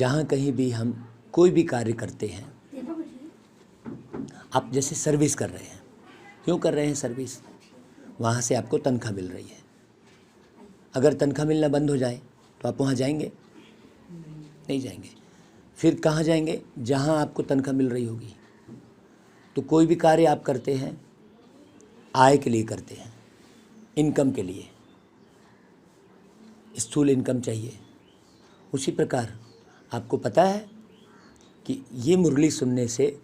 जहाँ कहीं भी हम कोई भी कार्य करते हैं, आप जैसे सर्विस कर रहे हैं, क्यों कर रहे हैं सर्विस? वहाँ से आपको तनख्वाह मिल रही है। अगर तनख्वाह मिलना बंद हो जाए तो आप वहाँ जाएंगे? नहीं जाएंगे। फिर कहाँ जाएंगे? जहाँ आपको तनख्वाह मिल रही होगी। तो कोई भी कार्य आप करते हैं आय के लिए करते हैं, इनकम के लिए, स्थूल इनकम चाहिए। उसी प्रकार आपको पता है कि ये मुरली सुनने से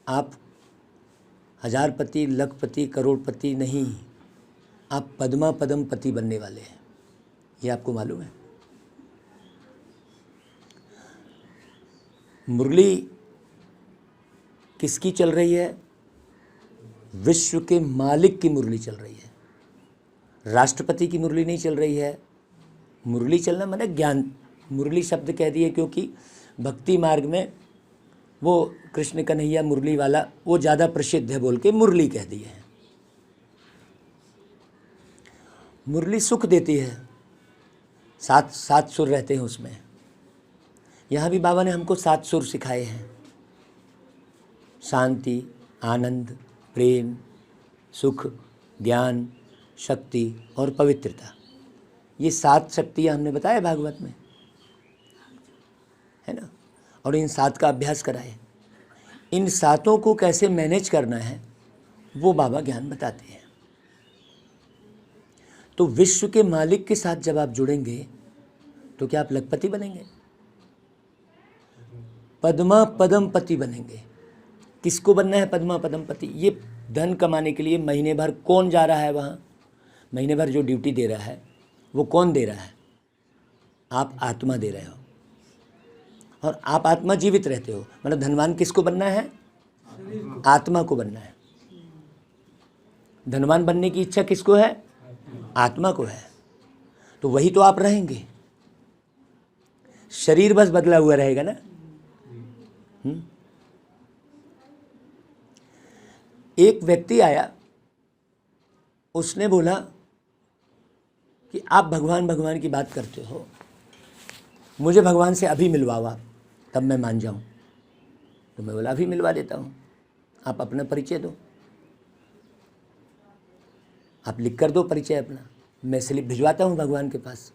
आप हजारपति, लखपति, करोड़पति नहीं, आप पद्मा पदमपति बनने वाले हैं। ये आपको मालूम है? मुरली किसकी चल रही है? विश्व के मालिक की मुरली चल रही है। राष्ट्रपति की मुरली नहीं चल रही है। मुरली चलना माने ज्ञान। मुरली शब्द कह दिए क्योंकि भक्ति मार्ग में वो कृष्ण कन्हैया मुरली वाला वो ज़्यादा प्रसिद्ध है बोल के मुरली कह दिए हैं। मुरली सुख देती है, सात सुर रहते हैं उसमें। यहाँ भी बाबा ने हमको 7 सुर सिखाए हैं। शांति, आनंद, प्रेम, सुख, ज्ञान, शक्ति और पवित्रता। ये 7 शक्तियाँ हमने बताया भागवत में, है ना? और इन 7 का अभ्यास कराए। इन 7 को कैसे मैनेज करना है वो बाबा ज्ञान बताते हैं। तो विश्व के मालिक के साथ जब आप जुड़ेंगे तो क्या आप लखपति बनेंगे? पद्मा पदमपति बनेंगे। किसको बनना है पद्मा पदमपति? ये धन कमाने के लिए महीने भर कौन जा रहा है वहाँ? महीने भर जो ड्यूटी दे रहा है वो कौन दे रहा है? आप आत्मा दे रहे हो। और आप आत्मा जीवित रहते हो। मतलब धनवान किसको बनना है? आत्मा को बनना है। धनवान बनने की इच्छा किसको है? आत्मा को है। तो वही तो आप रहेंगे। शरीर बस बदला हुआ रहेगा ना। एक व्यक्ति आया, उसने बोला कि आप भगवान भगवान की बात करते हो, मुझे भगवान से अभी मिलवाओ आप, तब मैं मान जाऊं। तो मैं बोला अभी मिलवा देता हूं, आप अपना परिचय दो, आप लिख कर दो परिचय अपना, मैं स्लिप भिजवाता हूं भगवान के पास।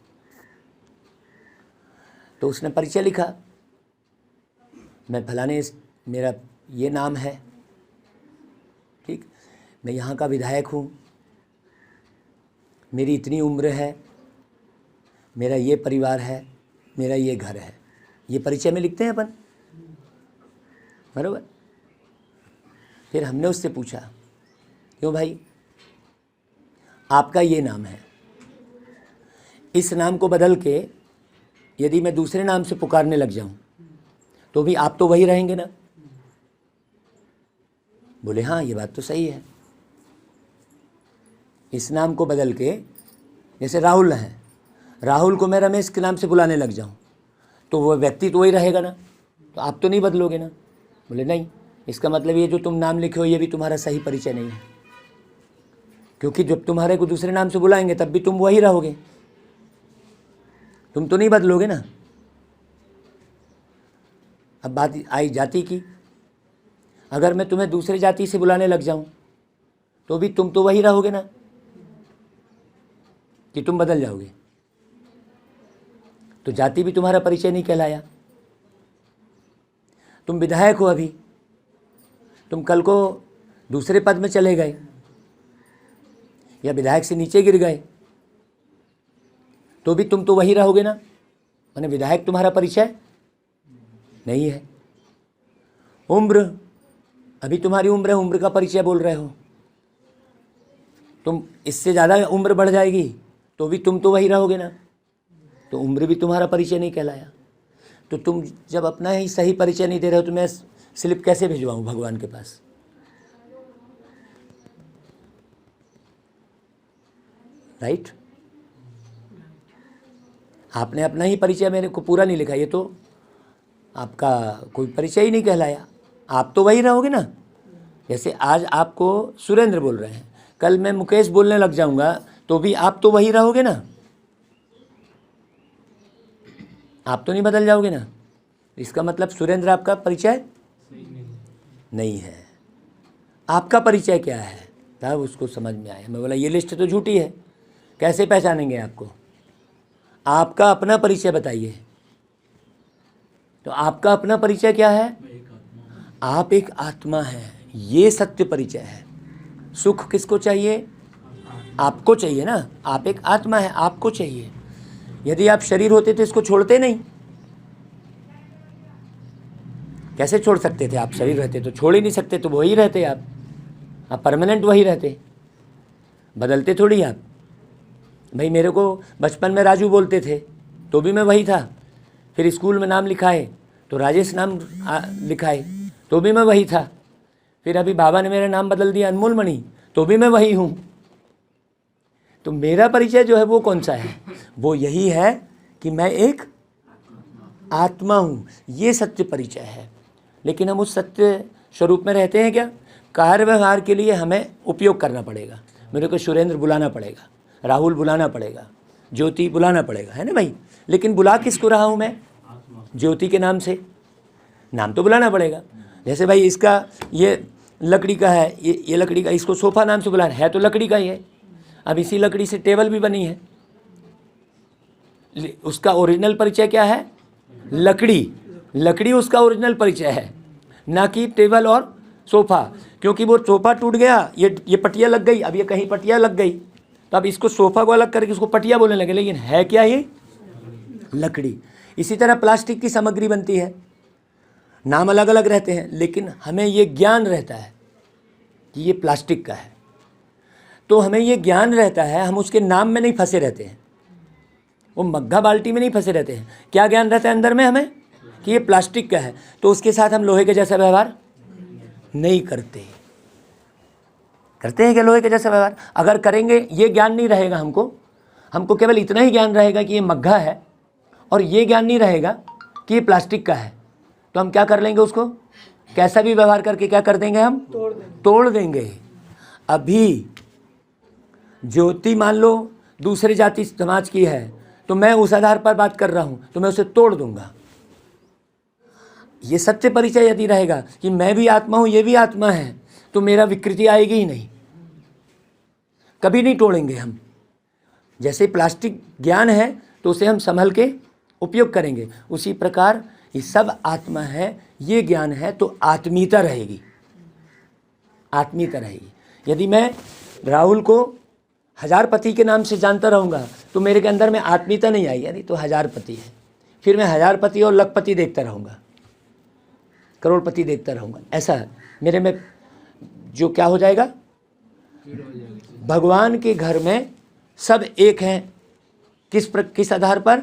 तो उसने परिचय लिखा, मैं फलाने, मेरा ये नाम है, ठीक, मैं यहाँ का विधायक हूँ, मेरी इतनी उम्र है, मेरा ये परिवार है, मेरा ये घर है। ये परिचय में लिखते हैं अपन, बराबर। फिर हमने उससे पूछा, क्यों भाई, आपका ये नाम है, इस नाम को बदल के यदि मैं दूसरे नाम से पुकारने लग जाऊं तो भी आप तो वही रहेंगे ना? बोले हाँ, ये बात तो सही है। इस नाम को बदल के, जैसे राहुल है, राहुल को मैं रमेश के नाम से बुलाने लग जाऊं तो वो व्यक्ति तो वही रहेगा ना, तो आप तो नहीं बदलोगे ना? बोले नहीं, इसका मतलब ये जो तुम नाम लिखे हो ये भी तुम्हारा सही परिचय नहीं है, क्योंकि जब तुम्हारे को दूसरे नाम से बुलाएंगे तब भी तुम वही रहोगे, तुम तो नहीं बदलोगे ना। अब बात आई जाति की, अगर मैं तुम्हें दूसरे जाति से बुलाने लग जाऊं तो भी तुम तो वही रहोगे ना, कि तुम बदल जाओगे? तो जाति भी तुम्हारा परिचय नहीं कहलाया। तुम विधायक हो, अभी तुम कल को दूसरे पद में चले गए या विधायक से नीचे गिर गए तो भी तुम तो वही रहोगे ना, माने विधायक तुम्हारा परिचय नहीं है। उम्र, अभी तुम्हारी उम्र है, उम्र का परिचय बोल रहे हो, तुम इससे ज़्यादा उम्र बढ़ जाएगी तो भी तुम तो वही रहोगे ना, तो उम्र भी तुम्हारा परिचय नहीं कहलाया। तो तुम जब अपना ही सही परिचय नहीं दे रहे हो तो मैं स्लिप कैसे भिजवाऊं भगवान के पास? राइट? आपने अपना ही परिचय मेरे को पूरा नहीं लिखा, ये तो आपका कोई परिचय ही नहीं कहलाया। आप तो वही रहोगे ना। जैसे आज आपको सुरेंद्र बोल रहे हैं, कल मैं मुकेश बोलने लग जाऊंगा तो भी आप तो वही रहोगे ना, आप तो नहीं बदल जाओगे ना। इसका मतलब सुरेंद्र आपका परिचय नहीं है। आपका परिचय क्या है? तब उसको समझ में आया। मैं बोला ये लिस्ट तो झूठी है, कैसे पहचानेंगे आपको? आपका अपना परिचय बताइए। तो आपका अपना परिचय क्या है? आप एक आत्मा हैं, ये सत्य परिचय है। सुख किसको चाहिए? आपको चाहिए ना। आप एक आत्मा है, आपको चाहिए। यदि आप शरीर होते तो इसको छोड़ते नहीं। कैसे छोड़ सकते थे? आप शरीर रहते तो छोड़ ही नहीं सकते, तो वही रहते आप परमानेंट वही रहते, बदलते थोड़ी आप। भाई मेरे को बचपन में राजू बोलते थे तो भी मैं वही था, फिर स्कूल में नाम लिखाए तो राजेश नाम लिखाए तो भी मैं वही था, फिर अभी बाबा ने मेरा नाम बदल दिया अनमोल मणि तो भी मैं वही हूँ। तो मेरा परिचय जो है वो कौन सा है? वो यही है कि मैं एक आत्मा हूँ, ये सत्य परिचय है। लेकिन हम उस सत्य स्वरूप में रहते हैं क्या? कार्य व्यवहार के लिए हमें उपयोग करना पड़ेगा। मेरे को सुरेंद्र बुलाना पड़ेगा, राहुल बुलाना पड़ेगा, ज्योति बुलाना पड़ेगा, है ना भाई? लेकिन बुला किसको रहा हूँ मैं? ज्योति के नाम से। नाम तो बुलाना पड़ेगा। जैसे भाई इसका ये लकड़ी का है, ये लकड़ी का, इसको सोफ़ा नाम से बुलाना है तो लकड़ी का ही है। अब इसी लकड़ी से टेबल भी बनी है, उसका ओरिजिनल परिचय क्या है? लकड़ी उसका ओरिजिनल परिचय है, ना कि टेबल और सोफ़ा। क्योंकि वो सोफ़ा टूट गया, ये पटिया लग गई, अब ये कहीं पटिया लग गई, तो अब इसको सोफ़ा को अलग करके इसको पटिया बोलने लगे, लेकिन है क्या ये? लकड़ी। इसी तरह प्लास्टिक की सामग्री बनती है, नाम अलग अलग रहते हैं, लेकिन हमें ये ज्ञान रहता है कि ये प्लास्टिक का है। तो हमें ये ज्ञान रहता है, हम उसके नाम में नहीं फंसे रहते हैं, वो मग्घा बाल्टी में नहीं फंसे रहते हैं। क्या ज्ञान रहता है अंदर में हमें? कि ये प्लास्टिक का है, तो उसके साथ हम लोहे के जैसा व्यवहार नहीं करते। करते हैं क्या लोहे के जैसा व्यवहार? अगर करेंगे, ये ज्ञान नहीं रहेगा हमको केवल इतना ही ज्ञान रहेगा कि ये मग्घा है, और ये ज्ञान नहीं रहेगा कि ये प्लास्टिक का है, तो हम क्या कर लेंगे? उसको कैसा भी व्यवहार करके क्या कर देंगे? हम तोड़ देंगे। अभी ज्योति मान लो दूसरे जाति समाज की है, तो मैं उस आधार पर बात कर रहा हूँ, तो मैं उसे तोड़ दूंगा। ये सत्य परिचय यदि रहेगा कि मैं भी आत्मा हूँ, ये भी आत्मा है, तो मेरा विकृति आएगी ही नहीं, कभी नहीं तोड़ेंगे हम। जैसे प्लास्टिक ज्ञान है तो उसे हम संभल के उपयोग करेंगे, उसी प्रकार ये सब आत्मा है, ये ज्ञान है, तो आत्मीयता रहेगी, आत्मीयता रहेगी। यदि मैं राहुल को हजारपति के नाम से जानता रहूँगा तो मेरे के अंदर में आत्मीयता नहीं आई, यानी तो हजारपति है, फिर मैं हजारपति और लखपति देखता रहूँगा, करोड़पति देखता रहूँगा। ऐसा मेरे में जो क्या हो जाएगा? भगवान के घर में सब एक हैं। किस आधार पर?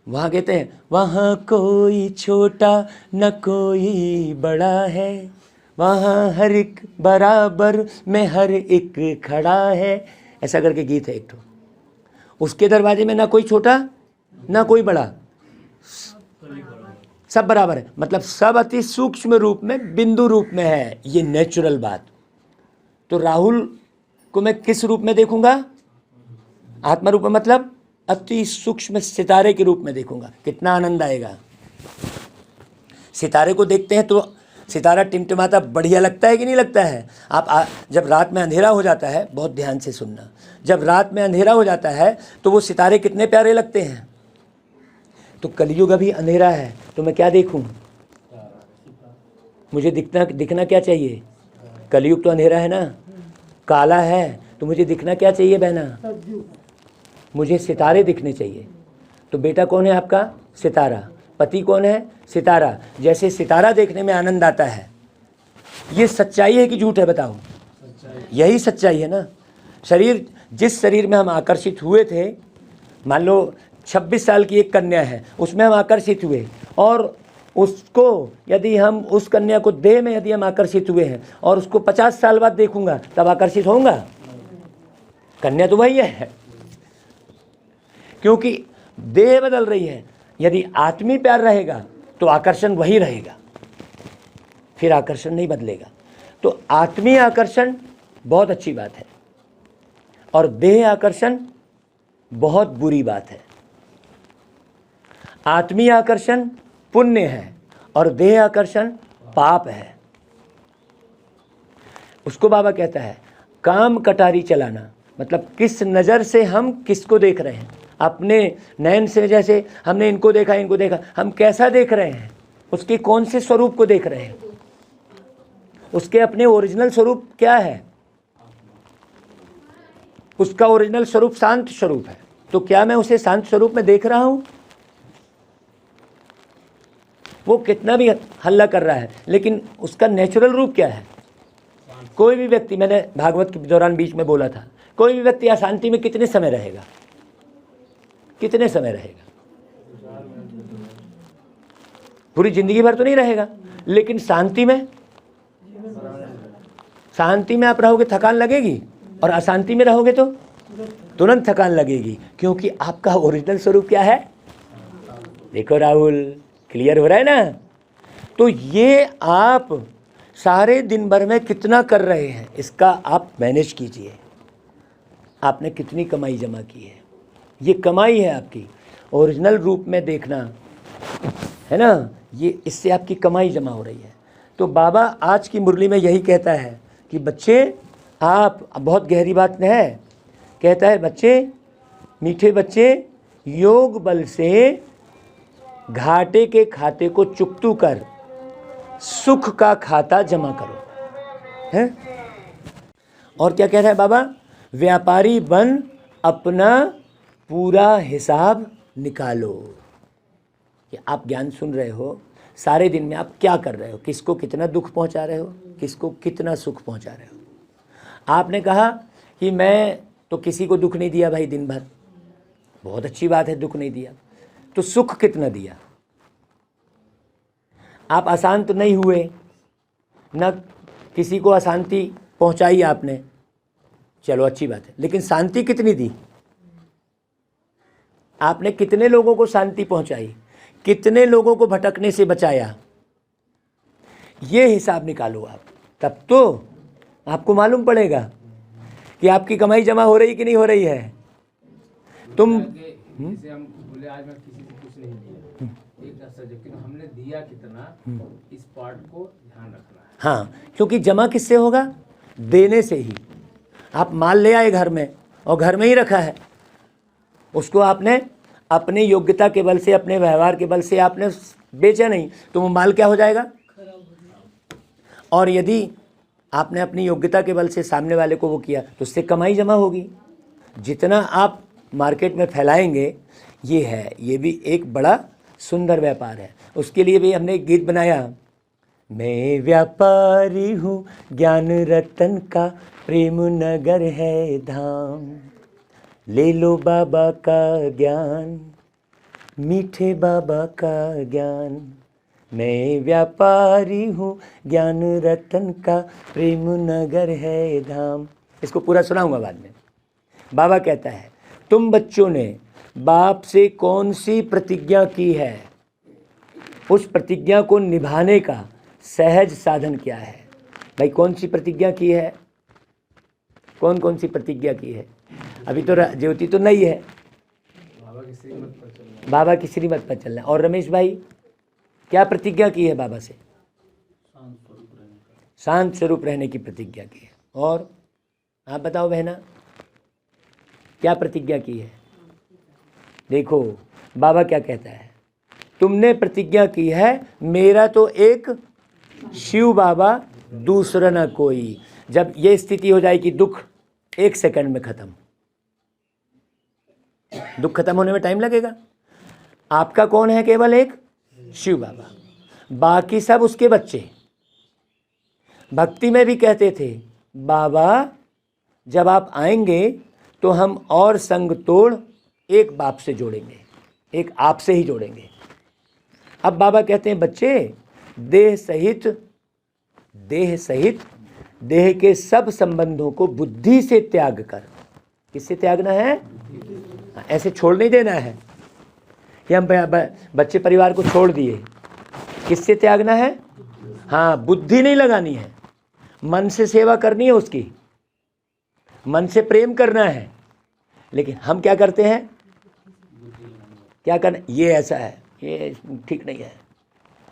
वहाँ कहते हैं वहाँ कोई छोटा न कोई बड़ा है, वहाँ हर एक बराबर में हर एक खड़ा है। ऐसा करके गीत है एक तो। उसके दरवाजे में ना कोई छोटा ना कोई बड़ा, सब बराबर है, मतलब सब अति सूक्ष्म रूप में, बिंदु रूप में है। ये नेचुरल बात। तो राहुल को मैं किस रूप में देखूंगा? आत्मा रूप में, मतलब अति सूक्ष्म सितारे के रूप में देखूंगा। कितना आनंद आएगा। सितारे को देखते हैं तो सितारा टिमटिमाता बढ़िया लगता है कि नहीं लगता है? आप जब रात में अंधेरा हो जाता है, बहुत ध्यान से सुनना, जब रात में अंधेरा हो जाता है तो वो सितारे कितने प्यारे लगते हैं। तो कलयुग अभी अंधेरा है तो मैं क्या देखूं? मुझे दिखना क्या चाहिए? कलयुग तो अंधेरा है ना, काला है, तो मुझे दिखना क्या चाहिए बहना? मुझे सितारे दिखने चाहिए। तो बेटा कौन है आपका? सितारा। पति कौन है? सितारा। जैसे सितारा देखने में आनंद आता है, ये सच्चाई है कि झूठ है? बताओ। यही सच्चाई है ना। शरीर, जिस शरीर में हम आकर्षित हुए थे, मान लो 26 साल की एक कन्या है, उसमें हम आकर्षित हुए, और उसको यदि हम उस कन्या को देह में यदि हम आकर्षित हुए हैं और उसको 50 साल बाद देखूंगा, तब आकर्षित होऊंगा? कन्या तो वही है, क्योंकि देह बदल रही है। यदि आत्मी प्यार रहेगा तो आकर्षण वही रहेगा, फिर आकर्षण नहीं बदलेगा। तो आत्मीय आकर्षण बहुत अच्छी बात है, और देह आकर्षण बहुत बुरी बात है। आत्मीय आकर्षण पुण्य है और देह आकर्षण पाप है। उसको बाबा कहता है काम कटारी चलाना, मतलब किस नज़र से हम किसको देख रहे हैं। अपने नयन से जैसे हमने इनको देखा, हम कैसा देख रहे हैं, उसके कौन से स्वरूप को देख रहे हैं, उसके अपने ओरिजिनल स्वरूप क्या है। उसका ओरिजिनल स्वरूप शांत स्वरूप है, तो क्या मैं उसे शांत स्वरूप में देख रहा हूं? वो कितना भी हल्ला कर रहा है, लेकिन उसका नेचुरल रूप क्या है। कोई भी व्यक्ति, मैंने भागवत के दौरान बीच में बोला था, कोई भी व्यक्ति अशांति में कितने समय रहेगा, कितने समय रहेगा? पूरी जिंदगी भर तो नहीं रहेगा, लेकिन शांति में आप रहोगे थकान लगेगी, और अशांति में रहोगे तो तुरंत थकान लगेगी, क्योंकि आपका ओरिजिनल स्वरूप क्या है। देखो राहुल, क्लियर हो रहा है ना। तो ये आप सारे दिन भर में कितना कर रहे हैं, इसका आप मैनेज कीजिए। आपने कितनी कमाई जमा की है, ये कमाई है आपकी, ओरिजिनल रूप में देखना है ना, ये इससे आपकी कमाई जमा हो रही है। तो बाबा आज की मुरली में यही कहता है कि बच्चे, आप, बहुत गहरी बात है, कहता है बच्चे, मीठे बच्चे, योग बल से घाटे के खाते को चुकतू कर सुख का खाता जमा करो, है। और क्या कह रहा है बाबा, व्यापारी बन अपना पूरा हिसाब निकालो। कि आप ज्ञान सुन रहे हो, सारे दिन में आप क्या कर रहे हो, किसको कितना दुख पहुंचा रहे हो, किसको कितना सुख पहुंचा रहे हो। आपने कहा कि मैं तो किसी को दुख नहीं दिया भाई दिन भर, बहुत अच्छी बात है, दुख नहीं दिया, तो सुख कितना दिया। आप अशांत नहीं हुए, न किसी को अशांति पहुंचाई आपने, चलो अच्छी बात है, लेकिन शांति कितनी दी आपने, कितने लोगों को शांति पहुंचाई, कितने लोगों को भटकने से बचाया, ये हिसाब निकालो आप, तब तो आपको मालूम पड़ेगा कि आपकी कमाई जमा हो रही कि नहीं हो रही है। तुम जैसे हम बोले आज मैं किसी से कुछ नहीं दिया, एक असर, लेकिन हमने दिया कितना, इस पार्ट को ध्यान रखना है। हाँ, क्योंकि जमा किससे होगा, देने से ही। आप माल ले आए घर में और घर में ही रखा है, उसको आपने अपनी योग्यता के बल से, अपने व्यवहार के बल से आपने बेचा नहीं, तो वो माल क्या हो जाएगा। और यदि आपने अपनी योग्यता के बल से सामने वाले को वो किया, तो उससे कमाई जमा होगी। जितना आप मार्केट में फैलाएंगे, ये है, ये भी एक बड़ा सुंदर व्यापार है। उसके लिए भी हमने एक गीत बनाया, मैं व्यापारी हूँ ज्ञान रतन का, प्रेम नगर है धाम, ले लो बाबा का ज्ञान, मीठे बाबा का ज्ञान, मैं व्यापारी हूँ ज्ञान रतन का, प्रेम नगर है धाम। इसको पूरा सुनाऊंगा बाद में। बाबा कहता है, तुम बच्चों ने बाप से कौन सी प्रतिज्ञा की है, उस प्रतिज्ञा को निभाने का सहज साधन क्या है। भाई कौन सी प्रतिज्ञा की है, कौन सी प्रतिज्ञा की है। अभी तो ज्योति तो नहीं है, बाबा की श्रीमत पर चलना है। और रमेश भाई क्या प्रतिज्ञा की है बाबा से, शांत स्वरूप रहने की प्रतिज्ञा की है। और आप बताओ बहना, क्या प्रतिज्ञा की है। देखो बाबा क्या कहता है, तुमने प्रतिज्ञा की है, मेरा तो एक शिव बाबा, दूसरा ना कोई। जब ये स्थिति हो जाएगी, दुख 1 सेकंड में खत्म। दुख खत्म होने में टाइम लगेगा। आपका कौन है, केवल एक शिव बाबा, बाकी सब उसके बच्चे। भक्ति में भी कहते थे, बाबा जब आप आएंगे तो हम और संग तोड़ एक बाप से जोड़ेंगे, एक आप से ही जोड़ेंगे। अब बाबा कहते हैं, बच्चे देह सहित देह के सब संबंधों को बुद्धि से त्याग कर। किससे त्यागना है, ऐसे छोड़ नहीं देना है कि हम बच्चे परिवार को छोड़ दिए। किससे त्यागना है, हाँ, बुद्धि नहीं लगानी है, मन से सेवा करनी है उसकी, मन से प्रेम करना है। लेकिन हम क्या करते हैं, क्या करना, ये ऐसा है, ये ठीक नहीं है,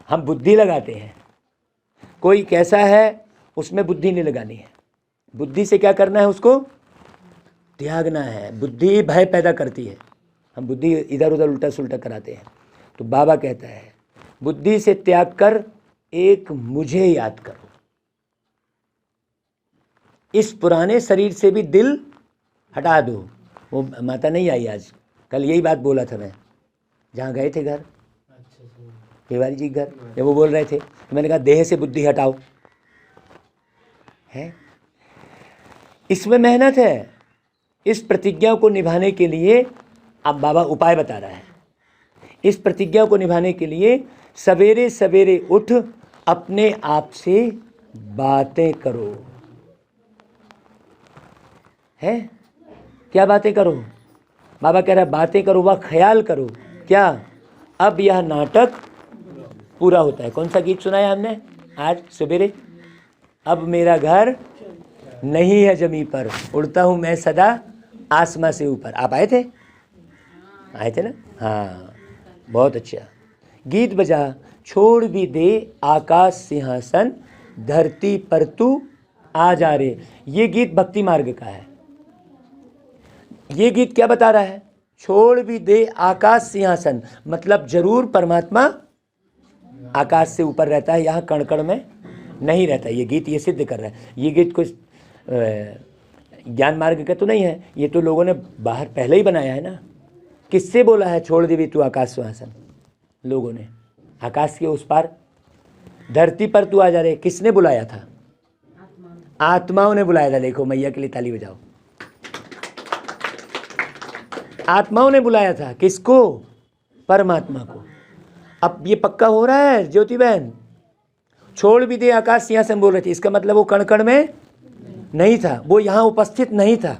हम बुद्धि लगाते हैं। कोई कैसा है उसमें बुद्धि नहीं लगानी है। बुद्धि से क्या करना है, उसको त्यागना है। बुद्धि भय पैदा करती है, हम बुद्धि इधर उधर उल्टा सुल्टा कराते हैं। तो बाबा कहता है बुद्धि से त्याग कर एक मुझे याद करो। इस पुराने शरीर से भी दिल हटा दो। वो माता नहीं आई आज, कल यही बात बोला था मैं, जहाँ गए थे घर, तिवारी जी घर, जब वो बोल रहे थे तो मैंने कहा देह से बुद्धि हटाओ। है इसमें मेहनत है। इस प्रतिज्ञा को निभाने के लिए अब बाबा उपाय बता रहा है। इस प्रतिज्ञा को निभाने के लिए सवेरे सवेरे उठ अपने आप से बातें करो। है क्या बातें करो? बाबा कह रहा है बातें करो व ख्याल करो। क्या? अब यह नाटक पूरा होता है। कौन सा गीत सुनाया हमने आज सवेरे? अब मेरा घर नहीं है जमीन पर, उड़ता हूँ मैं सदा आसमां से ऊपर। आप आए थे? आए थे ना? हाँ, बहुत अच्छा गीत बजा। छोड़ भी दे आकाश सिंहासन, धरती पर तू आ जा रे। ये गीत भक्ति मार्ग का है। ये गीत क्या बता रहा है? छोड़ भी दे आकाश सिंहासन, मतलब जरूर परमात्मा आकाश से ऊपर रहता है, यहाँ कण कण में नहीं रहता। ये गीत ये सिद्ध कर रहा है। ये गीत कुछ ज्ञान मार्ग का तो नहीं है, ये तो लोगों ने बाहर पहले ही बनाया है ना। किससे बोला है छोड़ दे भी तू आकाश सिंहासन? लोगों ने। आकाश के उस पार धरती पर तू आ जा रे, किसने बुलाया था? आत्माओं ने बुलाया था। देखो मैया के लिए ताली बजाओ। आत्माओं ने बुलाया था। किसको? परमात्मा को। अब ये पक्का हो रहा है ज्योति बहन? छोड़ भी दे आकाश सिंहासन बोल रहे थे, इसका मतलब वो कण कण में नहीं था, वो यहाँ उपस्थित नहीं था।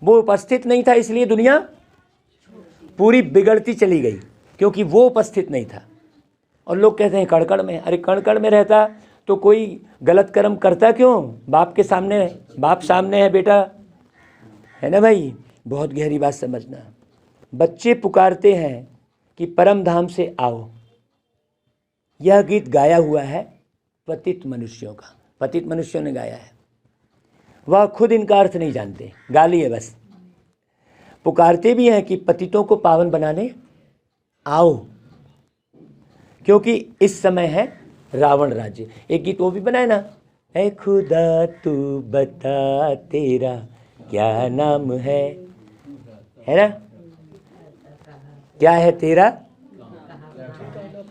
वो उपस्थित नहीं था, इसलिए दुनिया पूरी बिगड़ती चली गई, क्योंकि वो उपस्थित नहीं था। और लोग कहते हैं कण कण में। अरे कण कण में रहता तो कोई गलत कर्म करता क्यों? बाप के सामने, बाप सामने है बेटा, है ना भाई? बहुत गहरी बात समझना। बच्चे पुकारते हैं कि परम धाम से आओ। यह गीत गाया हुआ है पतित मनुष्यों का, पतित मनुष्यों ने गाया है। वह खुद इनका अर्थ नहीं जानते, गाली है बस। पुकारते भी हैं कि पतितों को पावन बनाने आओ, क्योंकि इस समय है रावण राज्य। एक गीत वो भी बनाए ना, ऐ खुदा तू बता तेरा क्या नाम है ना? क्या है तेरा?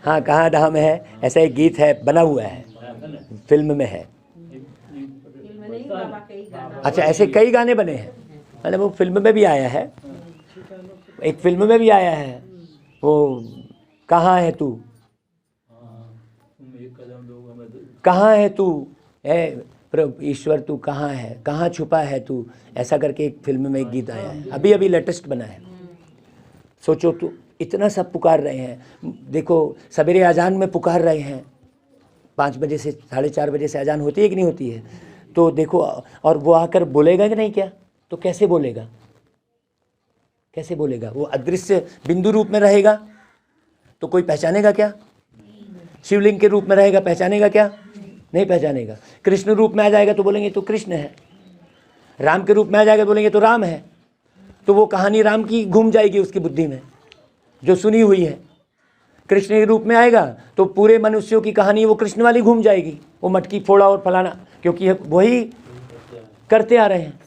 हाँ, कहाँ धाम है? ऐसा एक गीत है, बना हुआ है, फिल्म में है। अच्छा, ऐसे कई गाने बने हैं। मतलब वो फिल्म में भी आया है, एक फिल्म में भी आया है वो, कहाँ है तू, कहाँ है तू, ईश्वर तू कहाँ है, कहाँ छुपा है तू, ऐसा करके एक फिल्म में एक गीत आया है, अभी अभी लेटेस्ट बना है। सोचो तो इतना सब पुकार रहे हैं। देखो सवेरे अजान में पुकार रहे हैं, 5 बजे से 4:30 बजे से अजान होती है कि नहीं होती है? तो देखो, और वो आकर बोलेगा कि नहीं? क्या तो कैसे बोलेगा? कैसे बोलेगा? वो अदृश्य बिंदु रूप में रहेगा तो कोई पहचानेगा क्या? शिवलिंग के रूप में रहेगा, पहचानेगा क्या? नहीं पहचानेगा। कृष्ण रूप में आ जाएगा तो बोलेंगे तो कृष्ण है। राम के रूप में आ जाएगा तो बोलेंगे तो राम है। तो वो कहानी राम की घूम जाएगी उसकी बुद्धि में, जो सुनी हुई है। कृष्ण के रूप में आएगा तो पूरे मनुष्यों की कहानी वो कृष्ण वाली घूम जाएगी, वो मटकी फोड़ा और फलाना, क्योंकि वही करते आ रहे हैं।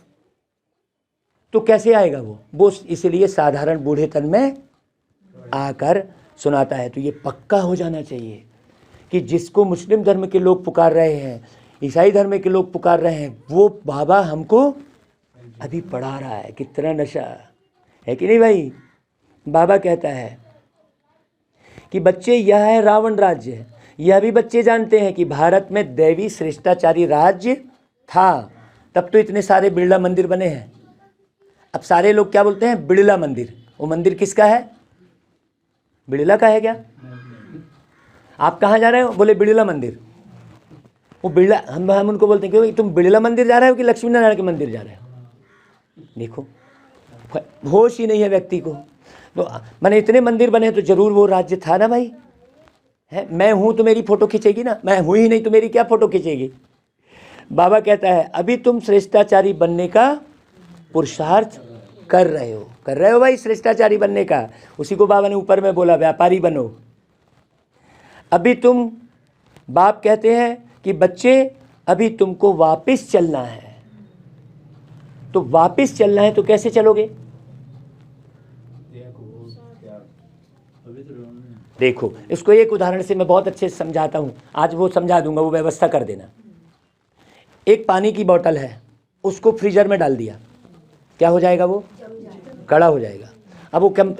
तो कैसे आएगा वो इसलिए साधारण बूढ़े तन में आकर सुनाता है। तो ये पक्का हो जाना चाहिए कि जिसको मुस्लिम धर्म के लोग पुकार रहे हैं, ईसाई धर्म के लोग पुकार रहे हैं, वो बाबा हमको अभी पढ़ा रहा है। कितना नशा है कि नहीं भाई? बाबा कहता है कि बच्चे, यह है रावण राज्य। यह भी बच्चे जानते हैं कि भारत में दैवी श्रेष्ठाचारी राज्य था, तब तो इतने सारे बिरला मंदिर बने हैं। अब सारे लोग क्या बोलते हैं? बिड़ला मंदिर। वो मंदिर किसका है? बिड़ला का है क्या? आप कहाँ जा रहे हो? बोले बिड़ला मंदिर। वो बिड़ला, हम उनको बोलते हैं कि तुम बिड़ला मंदिर जा रहे हो कि लक्ष्मी नारायण के मंदिर जा रहे हो? देखो, होश ही नहीं है व्यक्ति को। तो मैंने इतने मंदिर बने तो जरूर वो राज्य था ना भाई, है, मैं हूं तो मेरी फोटो खींचेगी ना, मैं हूं ही नहीं तो मेरी क्या फोटो खींचेगी। बाबा कहता है अभी तुम श्रेष्ठाचारी बनने का पुरुषार्थ कर रहे हो भाई, श्रेष्ठाचारी बनने का। उसी को बाबा ने ऊपर में बोला व्यापारी बनो। अभी तुम, बाप कहते हैं कि बच्चे अभी तुमको वापस चलना है। तो वापस चलना है तो कैसे चलोगे? देखो इसको एक उदाहरण से मैं बहुत अच्छे से समझाता हूँ, आज वो समझा दूंगा, वो व्यवस्था कर देना। एक पानी की बोतल है, उसको फ्रीजर में डाल दिया, क्या हो जाएगा? वो कड़ा हो जाएगा। अब वो कम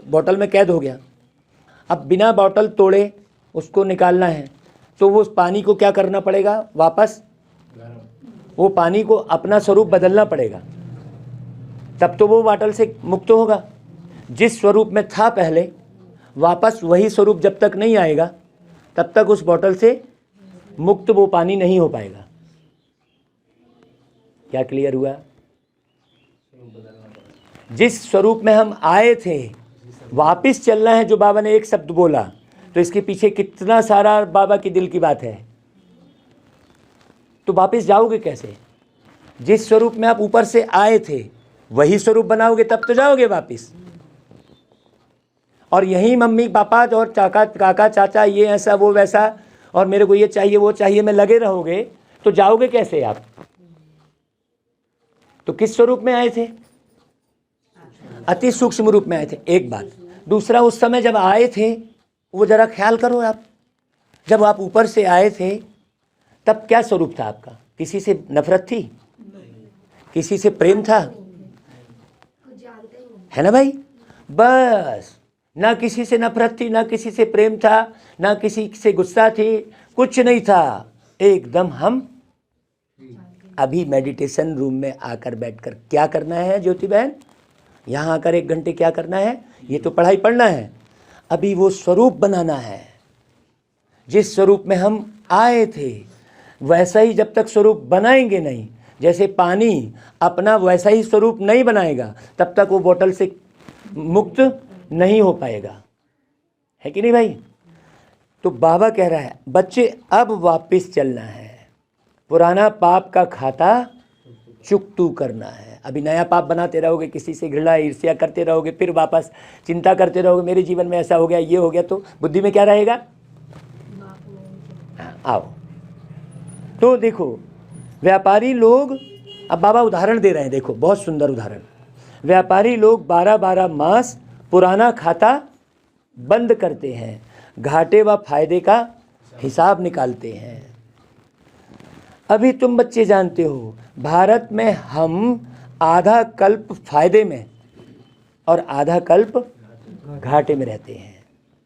बोतल में कैद हो गया। अब बिना बोतल तोड़े उसको निकालना है तो वो उस पानी को क्या करना पड़ेगा? वापस वो पानी को अपना स्वरूप बदलना पड़ेगा, तब तो वो बोतल से मुक्त होगा। जिस स्वरूप में था पहले, वापस वही स्वरूप जब तक नहीं आएगा तब तक उस बोतल से मुक्त वो पानी नहीं हो पाएगा। क्या क्लियर हुआ? जिस स्वरूप में हम आए थे वापस चलना है, जो बाबा ने एक शब्द बोला, तो इसके पीछे कितना सारा बाबा की दिल की बात है। तो वापस जाओगे कैसे? जिस स्वरूप में आप ऊपर से आए थे वही स्वरूप बनाओगे तब तो जाओगे वापस। और यही मम्मी पापा और काका चाचा ये ऐसा वो वैसा और मेरे को ये चाहिए वो चाहिए में लगे रहोगे तो जाओगे कैसे आप? तो किस स्वरूप में आए थे? अति सूक्ष्म रूप में आए थे। एक बात। दूसरा, उस समय जब आए थे वो जरा ख्याल करो आप, जब आप ऊपर से आए थे तब क्या स्वरूप था आपका? किसी से नफरत थी? किसी से प्रेम था? है ना भाई? बस, ना किसी से नफरत थी, ना किसी से प्रेम था, ना किसी से गुस्सा थी, कुछ नहीं था। एकदम हम अभी मेडिटेशन रूम में आकर बैठकर क्या करना है ज्योति बहन? यहाँ आकर 1 घंटे क्या करना है? ये तो पढ़ाई पढ़ना है। अभी वो स्वरूप बनाना है जिस स्वरूप में हम आए थे। वैसा ही जब तक स्वरूप बनाएंगे नहीं, जैसे पानी अपना वैसा ही स्वरूप नहीं बनाएगा तब तक वो बोतल से मुक्त नहीं हो पाएगा। है कि नहीं भाई? तो बाबा कह रहा है बच्चे अब वापस चलना है, पुराना पाप का खाता चुकतू करना है। अभी नया पाप बनाते रहोगे, किसी से घृणा ईर्ष्या करते रहोगे, फिर वापस चिंता करते रहोगे मेरे जीवन में ऐसा हो गया ये हो गया, तो बुद्धि में क्या रहेगा? आओ तो देखो व्यापारी लोग, अब बाबा उदाहरण दे रहे हैं, देखो बहुत सुंदर उदाहरण। व्यापारी लोग 12-12 मास पुराना खाता बंद करते हैं, घाटे व फायदे का हिसाब निकालते हैं। अभी तुम बच्चे जानते हो भारत में हम आधा कल्प फायदे में और आधा कल्प घाटे में रहते हैं।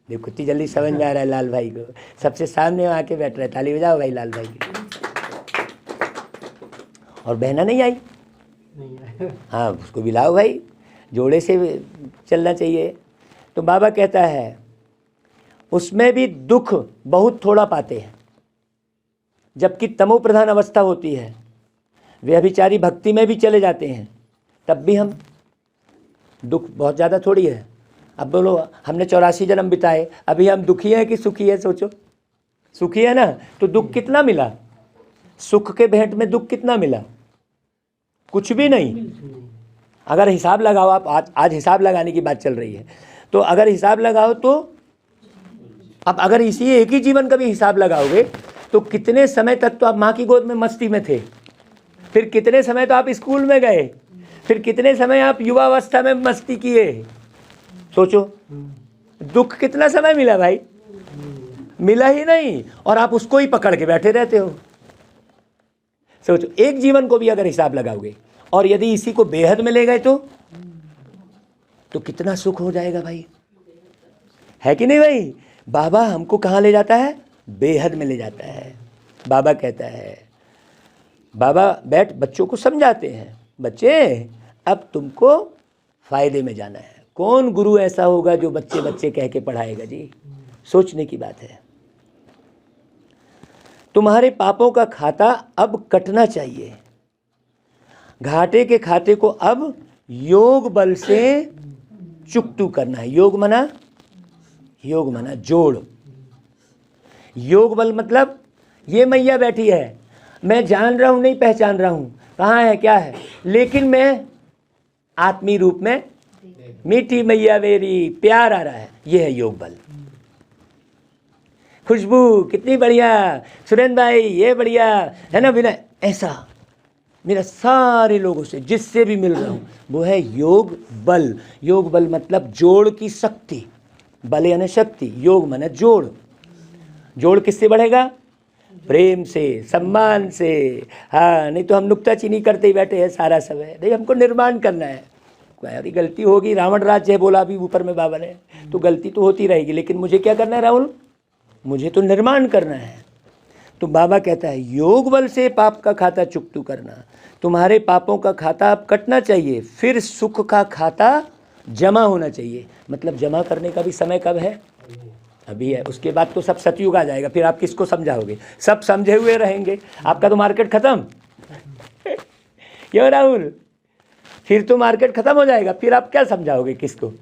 देखो कितनी जल्दी समझ में आ रहा है लाल भाई को, सबसे सामने आके बैठ रहे। ताली बजाओ भाई लाल भाई की। और बहना नहीं आई? हाँ उसको भी लाओ भाई, जोड़े से चलना चाहिए। तो बाबा कहता है उसमें भी दुख बहुत थोड़ा पाते हैं, जबकि तमो प्रधान अवस्था होती है। वे अभिचारी भक्ति में भी चले जाते हैं तब भी हम दुख बहुत ज़्यादा थोड़ी है। अब बोलो हमने 84 जन्म बिताए, अभी हम दुखी हैं कि सुखी है? सोचो, सुखी है ना, तो दुख कितना मिला? सुख के भेंट में दुख कितना मिला? कुछ भी नहीं। अगर हिसाब लगाओ आप, आज हिसाब लगाने की बात चल रही है, तो अगर हिसाब लगाओ तो अब अगर इसी एक ही जीवन का भी हिसाब लगाओगे तो कितने समय तक तो आप माँ की गोद में मस्ती में थे, फिर कितने समय तो आप स्कूल में गए, फिर कितने समय आप युवावस्था में मस्ती किए। सोचो दुख कितना समय मिला भाई? मिला ही नहीं, और आप उसको ही पकड़ के बैठे रहते हो। सोचो एक जीवन को भी अगर हिसाब लगाओगे और यदि इसी को बेहद में ले गए तो कितना सुख हो जाएगा भाई। है कि नहीं भाई? बाबा हमको कहाँ ले जाता है? बेहद में ले जाता है। बाबा कहता है, बाबा बैठ बच्चों को समझाते हैं, बच्चे अब तुमको फायदे में जाना है। कौन गुरु ऐसा होगा जो बच्चे बच्चे कह के पढ़ाएगा जी? सोचने की बात है। तुम्हारे पापों का खाता अब कटना चाहिए। घाटे के खाते को अब योग बल से चुकतू करना है। योग मना जोड़, योग बल मतलब ये मैया बैठी है, मैं जान रहा हूँ नहीं पहचान रहा हूँ कहाँ है क्या है, लेकिन मैं आत्मी रूप में मीठी मैया मेरी, प्यार आ रहा है, ये है योग बल। खुशबू कितनी बढ़िया, सुरेंद्र भाई ये बढ़िया है ना विनय, ऐसा मेरा सारे लोगों से जिससे भी मिल रहा हूँ वो है योग बल। योग बल मतलब जोड़ की शक्ति, बल यानी शक्ति, योग माने जोड़। जोड़ किससे बढ़ेगा? प्रेम से, सम्मान से। हाँ, नहीं तो हम नुक्ताचीनी करते ही बैठे हैं सारा समय। नहीं, हमको निर्माण करना है। अरे गलती होगी, रावण राज्य है बोला अभी ऊपर में बाबा ने, तो गलती तो होती रहेगी, लेकिन मुझे क्या करना है राहुल? मुझे तो निर्माण करना है। तो बाबा कहता है योग बल से पाप का खाता चुकतू करना, तुम्हारे पापों का खाता अब कटना चाहिए, फिर सुख का खाता जमा होना चाहिए। मतलब जमा करने का भी समय कब है? अभी है। उसके बाद तो सब सतयुग आ जाएगा, फिर आप किसको समझाओगे? सब समझे हुए रहेंगे, आपका तो मार्केट खत्म। क्यों राहुल? फिर तो मार्केट खत्म हो जाएगा, फिर आप क्या समझाओगे किसको?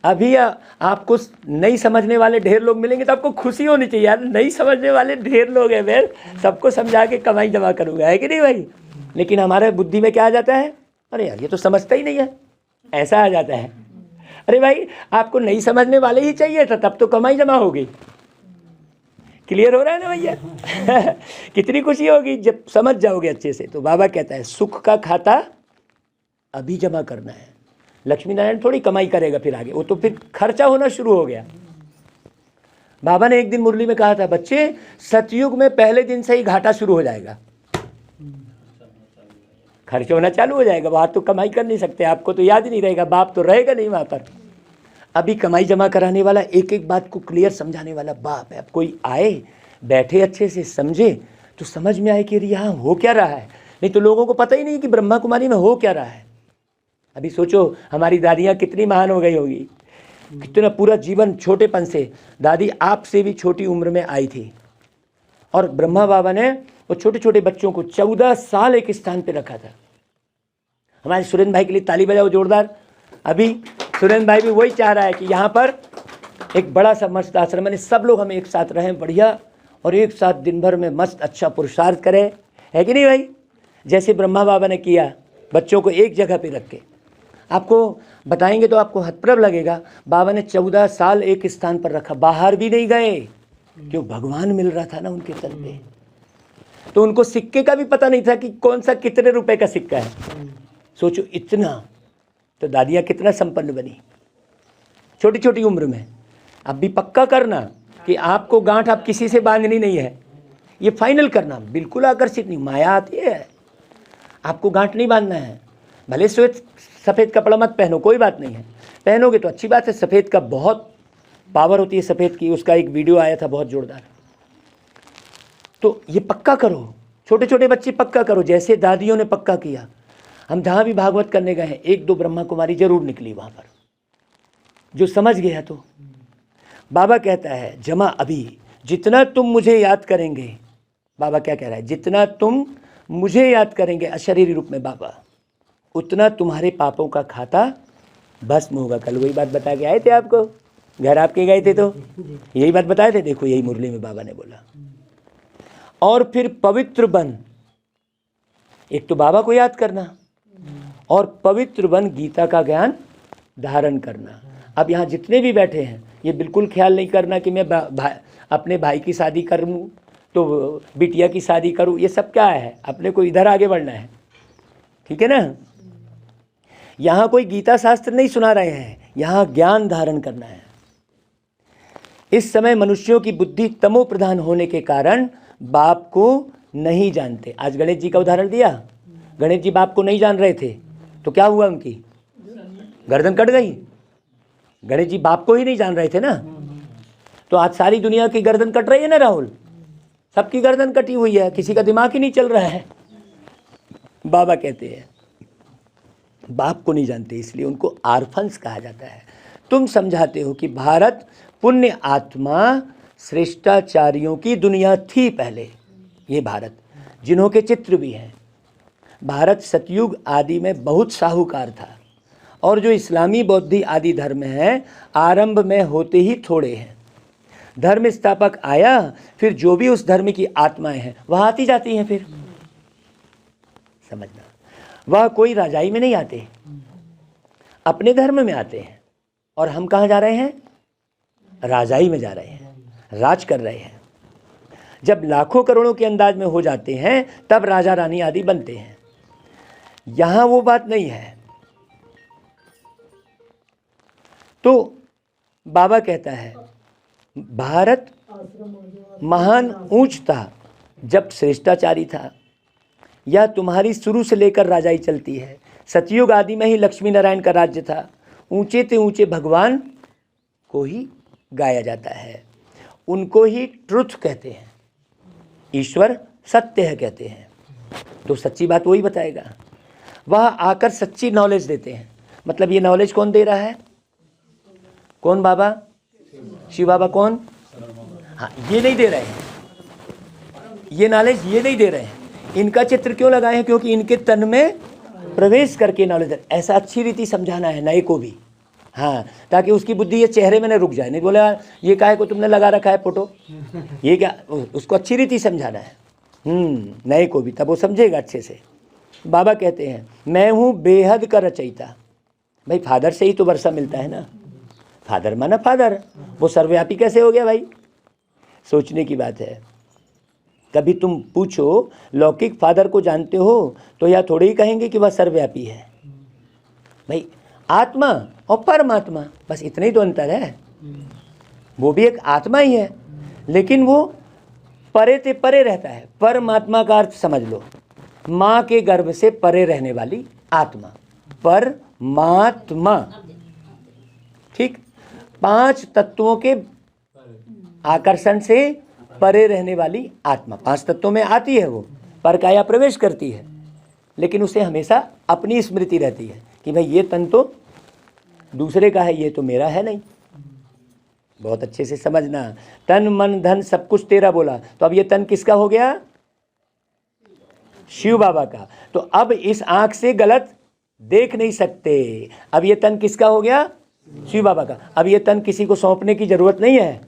अभी आपको नहीं समझने वाले ढेर लोग मिलेंगे तो आपको खुशी होनी चाहिए, यार नहीं समझने वाले ढेर लोग हैं, मैं सबको समझा के कमाई जमा करूँगा, है कि नहीं भाई? लेकिन हमारे बुद्धि में क्या आ जाता है? अरे यार ये तो समझता ही नहीं है, ऐसा आ जाता है। अरे भाई आपको नहीं समझने वाले ही चाहिए था, तब तो कमाई जमा होगी। क्लियर हो रहा है ना भैया? कितनी खुशी होगी जब समझ जाओगे अच्छे से। तो बाबा कहता है सुख का खाता अभी जमा करना है। लक्ष्मी नारायण थोड़ी कमाई करेगा फिर आगे, वो तो फिर खर्चा होना शुरू हो गया। बाबा ने एक दिन मुरली में कहा था, बच्चे सतयुग में पहले दिन से ही घाटा शुरू हो जाएगा, खर्च होना चालू हो जाएगा। वहाँ तो कमाई कर नहीं सकते, आपको तो याद ही नहीं रहेगा, बाप तो रहेगा नहीं वहाँ पर। अभी कमाई जमा कराने वाला, एक एक बात को क्लियर समझाने वाला बाप है। अब कोई आए बैठे अच्छे से समझे तो समझ में आए कि यहाँ हो क्या रहा है, नहीं तो लोगों को पता ही नहीं कि ब्रह्मा कुमारी में हो क्या रहा है। अभी सोचो हमारी दादियाँ कितनी महान हो गई होगी, कितना पूरा जीवन छोटेपन से, दादी आपसे भी छोटी उम्र में आई थी, और ब्रह्मा बाबा ने वो छोटे छोटे बच्चों को 14 साल एक स्थान पे रखा था। हमारे सुरेंद्र भाई के लिए ताली बजाओ जोरदार। अभी सुरेंद्र भाई भी वही चाह रहा है कि यहाँ पर एक बड़ा सा मस्त आश्रम, मैंने सब लोग हम एक साथ रहें बढ़िया, और एक साथ दिन भर में मस्त अच्छा पुरुषार्थ करें, है कि नहीं भाई? जैसे ब्रह्मा बाबा ने किया, बच्चों को एक जगह पे रख के। आपको बताएंगे तो आपको हतप्रभ लगेगा, बाबा ने 14 साल एक स्थान पर रखा, बाहर भी नहीं गए, क्यों? भगवान मिल रहा था ना उनके तल पे। तो उनको सिक्के का भी पता नहीं था कि कौन सा कितने रुपए का सिक्का है। सोचो इतना, तो दादियाँ कितना संपन्न बनी छोटी छोटी उम्र में। अब भी पक्का करना कि आपको गांठ आप किसी से बांधनी नहीं है, ये फाइनल करना। बिल्कुल आकर्षित नहीं, माया आती है, आपको गांठ नहीं बांधना है। भले श्वेत सफ़ेद कपड़ा मत पहनो, कोई बात नहीं है, पहनोगे तो अच्छी बात है। सफ़ेद का बहुत पावर होती है सफ़ेद की, उसका एक वीडियो आया था बहुत जोरदार। तो ये पक्का करो, छोटे छोटे बच्चे पक्का करो, जैसे दादियों ने पक्का किया। हम जहाँ भी भागवत करने गए हैं, एक दो ब्रह्मा कुमारी जरूर निकली वहाँ पर, जो समझ गया। तो बाबा कहता है जमा अभी, जितना तुम मुझे याद करेंगे, बाबा क्या कह रहा है, जितना तुम मुझे याद करेंगे अशरीरी रूप में बाबा, उतना तुम्हारे पापों का खाता भस्म होगा। कल वही बात बता के आए थे आपको, घर आपके गए थे तो यही बात बताए थे। देखो यही मुरली में बाबा ने बोला। और फिर पवित्र बन, एक तो बाबा को याद करना, और पवित्र बन गीता का ज्ञान धारण करना। अब यहाँ जितने भी बैठे हैं, ये बिल्कुल ख्याल नहीं करना कि मैं अपने भाई की शादी करूँ तो बिटिया की शादी करूँ, ये सब क्या है, अपने को इधर आगे बढ़ना है, ठीक है ना? यहाँ कोई गीता शास्त्र नहीं सुना रहे हैं, यहाँ ज्ञान धारण करना है। इस समय मनुष्यों की बुद्धि तमो प्रधान होने के कारण बाप को नहीं जानते। आज गणेश जी का उदाहरण दिया, गणेश जी बाप को नहीं जान रहे थे तो क्या हुआ, उनकी गर्दन कट गई। गणेश जी बाप को ही नहीं जान रहे थे ना, तो आज सारी दुनिया की गर्दन कट रही है ना राहुल, सबकी गर्दन कटी हुई है, किसी का दिमाग ही नहीं चल रहा है। बाबा कहते हैं बाप को नहीं जानते, इसलिए उनको आर्फन्स कहा जाता है। तुम समझाते हो कि भारत पुण्य आत्मा श्रेष्ठाचार्यों की दुनिया थी पहले, ये भारत जिन्हों के चित्र भी हैं। भारत सतयुग आदि में बहुत साहूकार था, और जो इस्लामी बौद्धि आदि धर्म हैं आरंभ में होते ही थोड़े हैं। धर्म स्थापक आया, फिर जो भी उस धर्म की आत्माएं हैं वह आती जाती हैं। फिर समझना, वह कोई राजाई में नहीं आते, अपने धर्म में आते हैं। और हम कहाँ जा रहे हैं? राजाई में जा रहे हैं, राज कर रहे हैं। जब लाखों करोड़ों के अंदाज में हो जाते हैं तब राजा रानी आदि बनते हैं। यहां वो बात नहीं है। तो बाबा कहता है भारत महान ऊंच था जब श्रेष्ठाचारी था, यह तुम्हारी शुरू से लेकर राजाई चलती है। सतयुग आदि में ही लक्ष्मी नारायण का राज्य था। ऊंचे से ऊंचे भगवान को ही गाया जाता है, उनको ही ट्रुथ कहते हैं, ईश्वर सत्य है कहते हैं। तो सच्ची बात वही बताएगा। वह आकर सच्ची नॉलेज देते हैं। मतलब ये नॉलेज कौन दे रहा है? कौन? बाबा, शिव बाबा। कौन? हाँ, ये नहीं दे रहे हैं, ये नॉलेज ये नहीं दे रहे हैं। इनका चित्र क्यों लगाए हैं? क्योंकि इनके तन में प्रवेश करके नॉलेज ऐसा अच्छी रीति समझाना है नए को भी, हाँ, ताकि उसकी बुद्धि ये चेहरे में न रुक जाए। नहीं बोला ये काहे को तुमने लगा रखा है फोटो, ये क्या, उसको अच्छी रीति समझाना है नए को भी, तब वो समझेगा अच्छे से। बाबा कहते हैं मैं हूँ बेहद का रचयिता। भाई फादर से ही तो वर्षा मिलता है ना, फादर माना फादर, वो सर्वव्यापी कैसे हो गया भाई? सोचने की बात है। कभी तुम पूछो लौकिक फादर को जानते हो तो यह थोड़े ही कहेंगे कि वह सर्वव्यापी है। भाई आत्मा और परमात्मा, बस इतना ही तो अंतर है। वो भी एक आत्मा ही है, लेकिन वो परे से परे रहता है। परमात्मा का अर्थ समझ लो, माँ के गर्भ से परे रहने वाली आत्मा, परमात्मा। ठीक, 5 तत्वों के आकर्षण से परे रहने वाली आत्मा। 5 तत्वों में आती है वो, पर काया प्रवेश करती है, लेकिन उसे हमेशा अपनी स्मृति रहती है कि भाई ये तन तो दूसरे का है, ये तो मेरा है नहीं। बहुत अच्छे से समझना, तन मन धन सब कुछ तेरा बोला, तो अब ये तन किसका हो गया? शिव बाबा का। तो अब इस आंख से गलत देख नहीं सकते। अब ये तन किसका हो गया? शिव बाबा का। अब ये तन किसी को सौंपने की जरूरत नहीं है।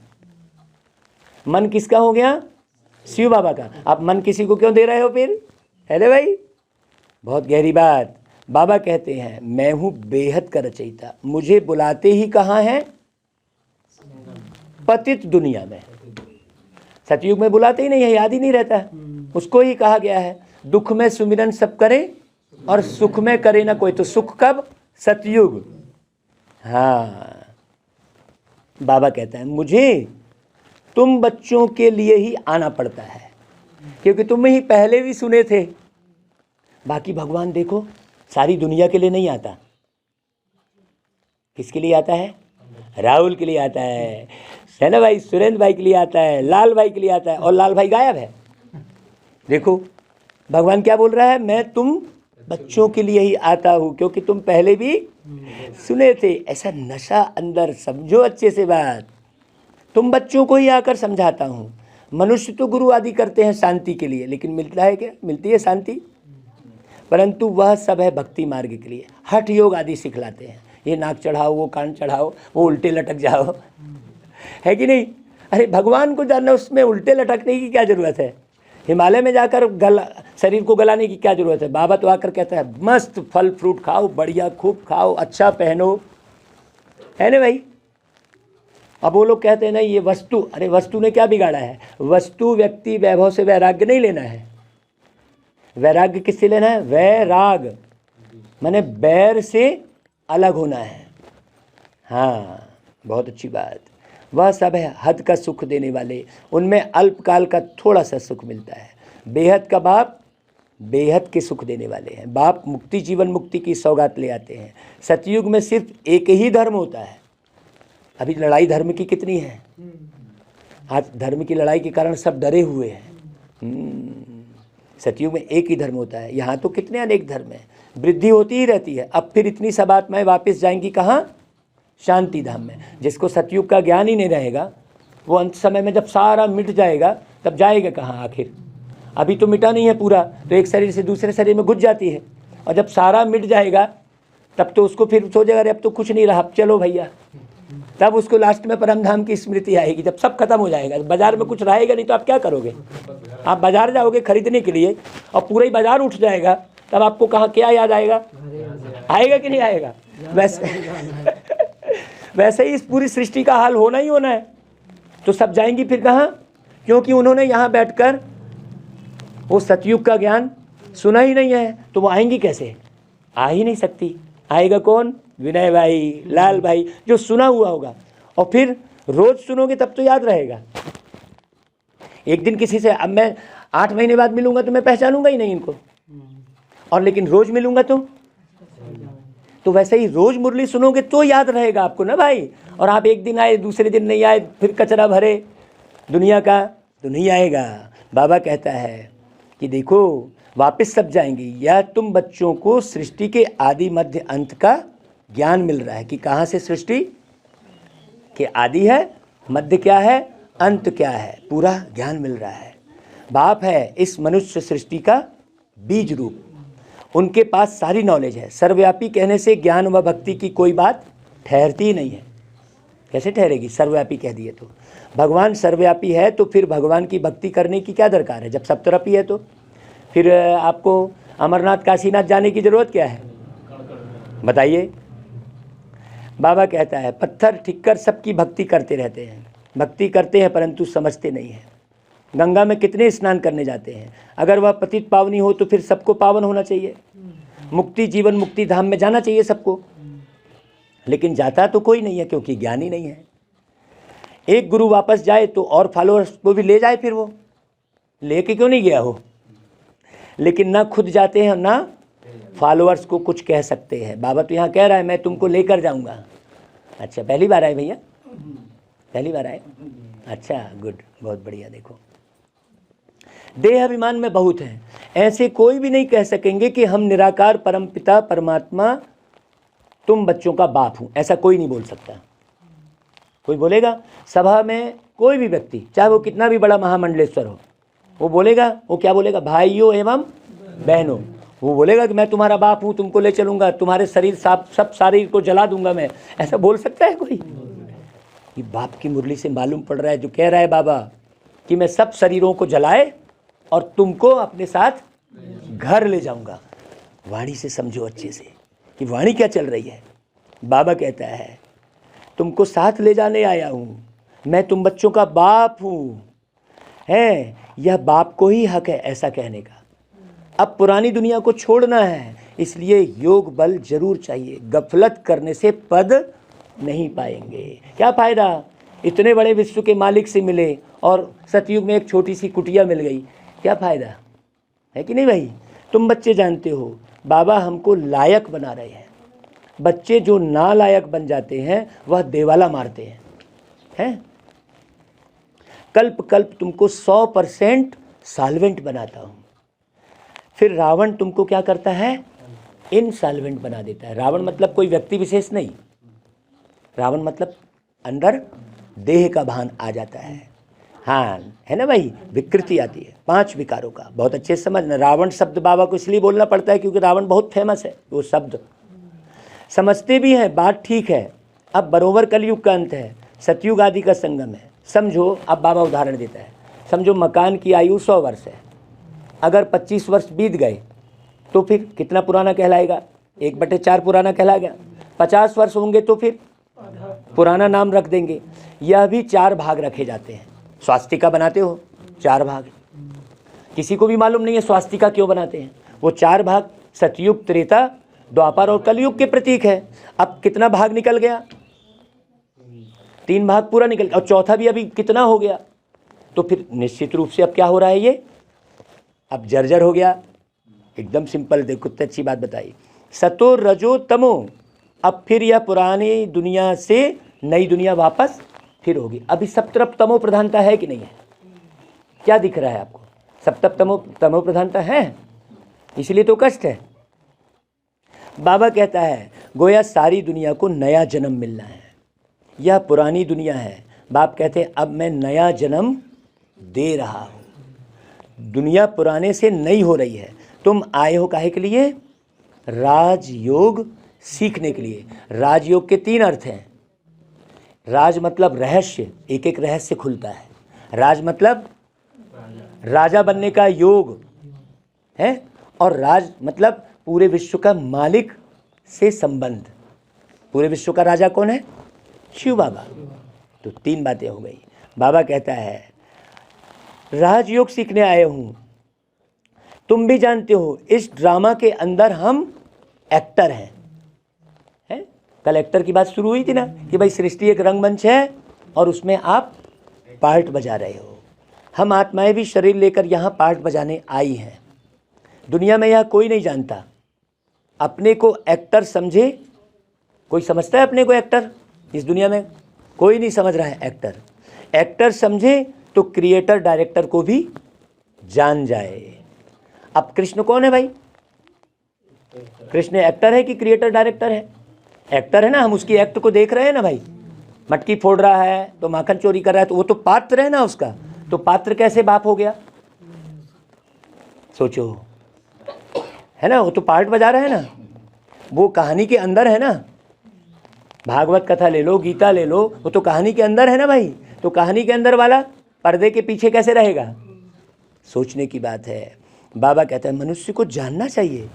मन किसका हो गया? शिव बाबा का। अब मन किसी को क्यों दे रहे हो फिर? है ना भाई, बहुत गहरी बात। बाबा कहते हैं मैं हूं बेहद का रचयिता। मुझे बुलाते ही कहाँ है? पतित दुनिया में। सतयुग में बुलाते ही नहीं है, याद ही नहीं रहता। उसको ही कहा गया है दुख में सुमिरन सब करे और सुख में करे ना कोई। तो सुख कब? सतयुग। हाँ, बाबा कहता है मुझे तुम बच्चों के लिए ही आना पड़ता है, क्योंकि तुम ही पहले भी सुने थे। बाकी भगवान देखो सारी दुनिया के लिए नहीं आता। किसके लिए आता है? राहुल के लिए आता है ना भाई, सुरेंद्र भाई के लिए आता है, लाल भाई के लिए आता है, और लाल भाई गायब है। देखो भगवान क्या बोल रहा है, मैं तुम बच्चों के लिए ही आता हूँ, क्योंकि तुम पहले भी सुने थे। ऐसा नशा अंदर, समझो अच्छे से बात। तुम बच्चों को ही आकर समझाता हूँ। मनुष्य तो गुरु आदि करते हैं शांति के लिए, लेकिन मिलता है क्या? मिलती है शांति? परंतु वह सब है भक्ति मार्ग के लिए। हठ योग आदि सिखलाते हैं, ये नाक चढ़ाओ, वो कान चढ़ाओ, वो उल्टे लटक जाओ, है कि नहीं? अरे भगवान को जानना, उसमें उल्टे लटकने की क्या ज़रूरत है? हिमालय में जाकर शरीर को गलाने की क्या ज़रूरत है? बाबा तो आकर कहता है मस्त फल फ्रूट खाओ, बढ़िया खूब खाओ, अच्छा पहनो, है ना भाई? अब वो लोग कहते हैं ना ये वस्तु, अरे वस्तु ने क्या बिगाड़ा है? वस्तु व्यक्ति वैभव से वैराग्य नहीं लेना है। वैराग्य किससे लेना है? वैराग माने बैर से अलग होना है। हाँ, बहुत अच्छी बात। वह सब है हद का सुख देने वाले, उनमें अल्पकाल का थोड़ा सा सुख मिलता है। बेहद का बाप बेहद के सुख देने वाले हैं। बाप मुक्ति, जीवन मुक्ति की सौगात ले आते हैं। सतयुग में सिर्फ एक ही धर्म होता है। अभी लड़ाई धर्म की कितनी है? आज धर्म की लड़ाई के कारण सब डरे हुए हैं। सतयुग में एक ही धर्म होता है। यहाँ तो कितने अनेक धर्म हैं, वृद्धि होती ही रहती है। अब फिर इतनी सब आत्माएं वापस जाएंगी कहाँ? शांति धाम में। जिसको सतयुग का ज्ञान ही नहीं रहेगा, वो अंत समय में जब सारा मिट जाएगा तब जाएगा कहाँ आखिर? अभी तो मिटा नहीं है पूरा, तो एक शरीर से दूसरे शरीर में घुस जाती है, और जब सारा मिट जाएगा तब तो उसको फिर सोचेगा अरे अब तो कुछ नहीं रहा, अब चलो भैया, तब उसको लास्ट में परम धाम की स्मृति आएगी, जब सब खत्म हो जाएगा, बाजार में कुछ रहेगा नहीं तो आप क्या करोगे? आप बाजार जाओगे खरीदने के लिए और पूरा ही बाजार उठ जाएगा, तब आपको कहाँ क्या याद आएगा? आएगा कि नहीं आएगा? वैसे ही इस पूरी सृष्टि का हाल होना ही होना है। तो सब जाएंगी फिर कहाँ? क्योंकि उन्होंने यहाँ बैठकर वो सतयुग का ज्ञान सुना ही नहीं है, तो वो आएंगी कैसे? आ ही नहीं सकती। आएगा कौन? विनय भाई, लाल भाई, जो सुना हुआ होगा। और फिर रोज सुनोगे तब तो याद रहेगा। एक दिन किसी से, अब मैं 8 महीने बाद मिलूंगा तो मैं पहचानूंगा ही नहीं इनको, और लेकिन रोज मिलूंगा तो वैसे ही रोज मुरली सुनोगे तो याद रहेगा आपको ना भाई। और आप एक दिन आए, दूसरे दिन नहीं आए, फिर कचरा भरे दुनिया का, तो नहीं आएगा। बाबा कहता है कि देखो वापस सब जाएंगे, या तुम बच्चों को सृष्टि के आदि मध्य अंत का ज्ञान मिल रहा है कि कहाँ से सृष्टि के आदि है, मध्य क्या है, अंत क्या है, पूरा ज्ञान मिल रहा है। बाप है इस मनुष्य सृष्टि का बीज रूप, उनके पास सारी नॉलेज है। सर्वव्यापी कहने से ज्ञान व भक्ति की कोई बात ठहरती ही नहीं है। कैसे ठहरेगी? सर्वव्यापी कह दिए तो। भगवान सर्वव्यापी है तो फिर भगवान की भक्ति करने की क्या दरकार है? जब सब तरफ ही है तो फिर आपको अमरनाथ काशीनाथ जाने की ज़रूरत क्या है? बताइए। बाबा कहता है पत्थर ठिक्कर सबकी भक्ति करते रहते हैं, भक्ति करते हैं परंतु समझते नहीं हैं। गंगा में कितने स्नान करने जाते हैं, अगर वह पतित पावनी हो तो फिर सबको पावन होना चाहिए। मुक्ति जीवन मुक्ति धाम में जाना चाहिए सबको, लेकिन जाता तो कोई नहीं है क्योंकि ज्ञान ही नहीं है। एक गुरु वापस जाए तो और फॉलोअर्स को भी ले जाए, फिर वो लेके क्यों नहीं गया हो? लेकिन ना खुद जाते हैं ना फॉलोअर्स को कुछ कह सकते हैं। बाबा तो यहाँ कह रहा है मैं तुमको लेकर जाऊँगा। अच्छा, पहली बार आए भैया? पहली बार आए? अच्छा, गुड, बहुत बढ़िया। देखो देह अभिमान में बहुत है, ऐसे कोई भी नहीं कह सकेंगे कि हम निराकार परमपिता परमात्मा तुम बच्चों का बाप हूँ, ऐसा कोई नहीं बोल सकता। कोई बोलेगा? सभा में कोई भी व्यक्ति, चाहे वो कितना भी बड़ा महामंडलेश्वर हो, वो बोलेगा, वो क्या बोलेगा? भाइयों एवं बहनों। वो बोलेगा कि मैं तुम्हारा बाप हूँ, तुमको ले चलूँगा, तुम्हारे शरीर सब शरीर को जला दूंगा मैं। ऐसा बोल सकता है कोई? ये बाप की मुरली से मालूम पड़ रहा है, जो कह रहा है बाबा कि मैं सब शरीरों को जलाए और तुमको अपने साथ घर ले जाऊंगा। वाणी से समझो अच्छे से कि वाणी क्या चल रही है। बाबा कहता है तुमको साथ ले जाने आया हूँ, मैं तुम बच्चों का बाप हूँ। है, यह बाप को ही हक है ऐसा कहने का। अब पुरानी दुनिया को छोड़ना है, इसलिए योग बल जरूर चाहिए। गफलत करने से पद नहीं पाएंगे। क्या फ़ायदा? इतने बड़े विश्व के मालिक से मिले और सतयुग में एक छोटी सी कुटिया मिल गई, क्या फ़ायदा है कि नहीं भाई? तुम बच्चे जानते हो बाबा हमको लायक बना रहे हैं। बच्चे जो नालायक बन जाते हैं वह देवाला मारते हैं। कल्प कल्प तुमको 100% सॉल्वेंट बनाता हूँ। फिर रावण तुमको क्या करता है? इनसॉल्वेंट बना देता है। रावण मतलब कोई व्यक्ति विशेष नहीं, रावण मतलब अंदर देह का भान आ जाता है। हाँ, है ना भाई? विकृति आती है 5 विकारों का। बहुत अच्छे से समझना। रावण शब्द बाबा को इसलिए बोलना पड़ता है क्योंकि रावण बहुत फेमस है, वो शब्द समझते भी हैं, बात ठीक है। अब बरोबर कलयुग का अंत है, सतयुग आदि का संगम है। समझो, अब बाबा उदाहरण देता है। समझो मकान की आयु 100 वर्ष है, अगर 25 वर्ष बीत गए तो फिर कितना पुराना कहलाएगा? 1/4 पुराना कहला गया। 50 वर्ष होंगे तो फिर पुराना नाम रख देंगे। यह भी 4 भाग रखे जाते हैं। स्वास्तिका बनाते हो 4 भाग, किसी को भी मालूम नहीं है स्वास्तिका क्यों बनाते हैं। वो 4 भाग सतयुग, त्रेता, द्वापर और कलयुग के प्रतीक है। अब कितना भाग निकल गया? 3 भाग पूरा निकल गया, और चौथा भी अभी कितना हो गया? तो फिर निश्चित रूप से अब क्या हो रहा है? ये अब जर्जर हो गया। एकदम सिंपल, देखो कितनी अच्छी बात बताई। सतो रजो तमो, अब फिर यह पुरानी दुनिया से नई दुनिया वापस फिर होगी। अभी सब तरफ तमो प्रधानता है कि नहीं है? क्या दिख रहा है आपको? सब तरफ तमो प्रधानता है, इसलिए तो कष्ट है। बाबा कहता है गोया सारी दुनिया को नया जन्म मिलना है, यह पुरानी दुनिया है। बाप कहते हैं अब मैं नया जन्म दे रहा हूँ। दुनिया पुराने से नई हो रही है। तुम आए हो काहे के लिए? राजयोग सीखने के लिए। राजयोग के 3 अर्थ हैं। राज मतलब रहस्य, एक एक रहस्य खुलता है। राज मतलब राजा बनने का योग है, और राज मतलब पूरे विश्व का मालिक से संबंध। पूरे विश्व का राजा कौन है? शिव बाबा। तो 3 बातें हो गई। बाबा कहता है राजयोग सीखने आए हूँ। तुम भी जानते हो इस ड्रामा के अंदर हम एक्टर हैं। कल एक्टर की बात शुरू हुई थी ना कि भाई सृष्टि एक रंगमंच है और उसमें आप पार्ट बजा रहे हो। हम आत्माएं भी शरीर लेकर यहाँ पार्ट बजाने आई हैं। दुनिया में यह कोई नहीं जानता। अपने को एक्टर समझे। कोई समझता है अपने को एक्टर? इस दुनिया में कोई नहीं समझ रहा है एक्टर। एक्टर समझे तो क्रिएटर डायरेक्टर को भी जान जाए। अब कृष्ण कौन है भाई? कृष्ण एक्टर है कि क्रिएटर डायरेक्टर है? एक्टर है ना। हम उसकी एक्ट को देख रहे हैं ना भाई। मटकी फोड़ रहा है तो माखन चोरी कर रहा है, तो वो तो पात्र है ना उसका। तो पात्र कैसे बाप हो गया? सोचो, है ना। वो तो पार्ट बजा रहा है ना, वो कहानी के अंदर है ना। भागवत कथा ले लो, गीता ले लो, वो तो कहानी के अंदर है ना भाई। तो कहानी के अंदर वाला पर्दे के पीछे कैसे रहेगा? सोचने की बात है। बाबा कहता है मनुष्य को जानना चाहिए।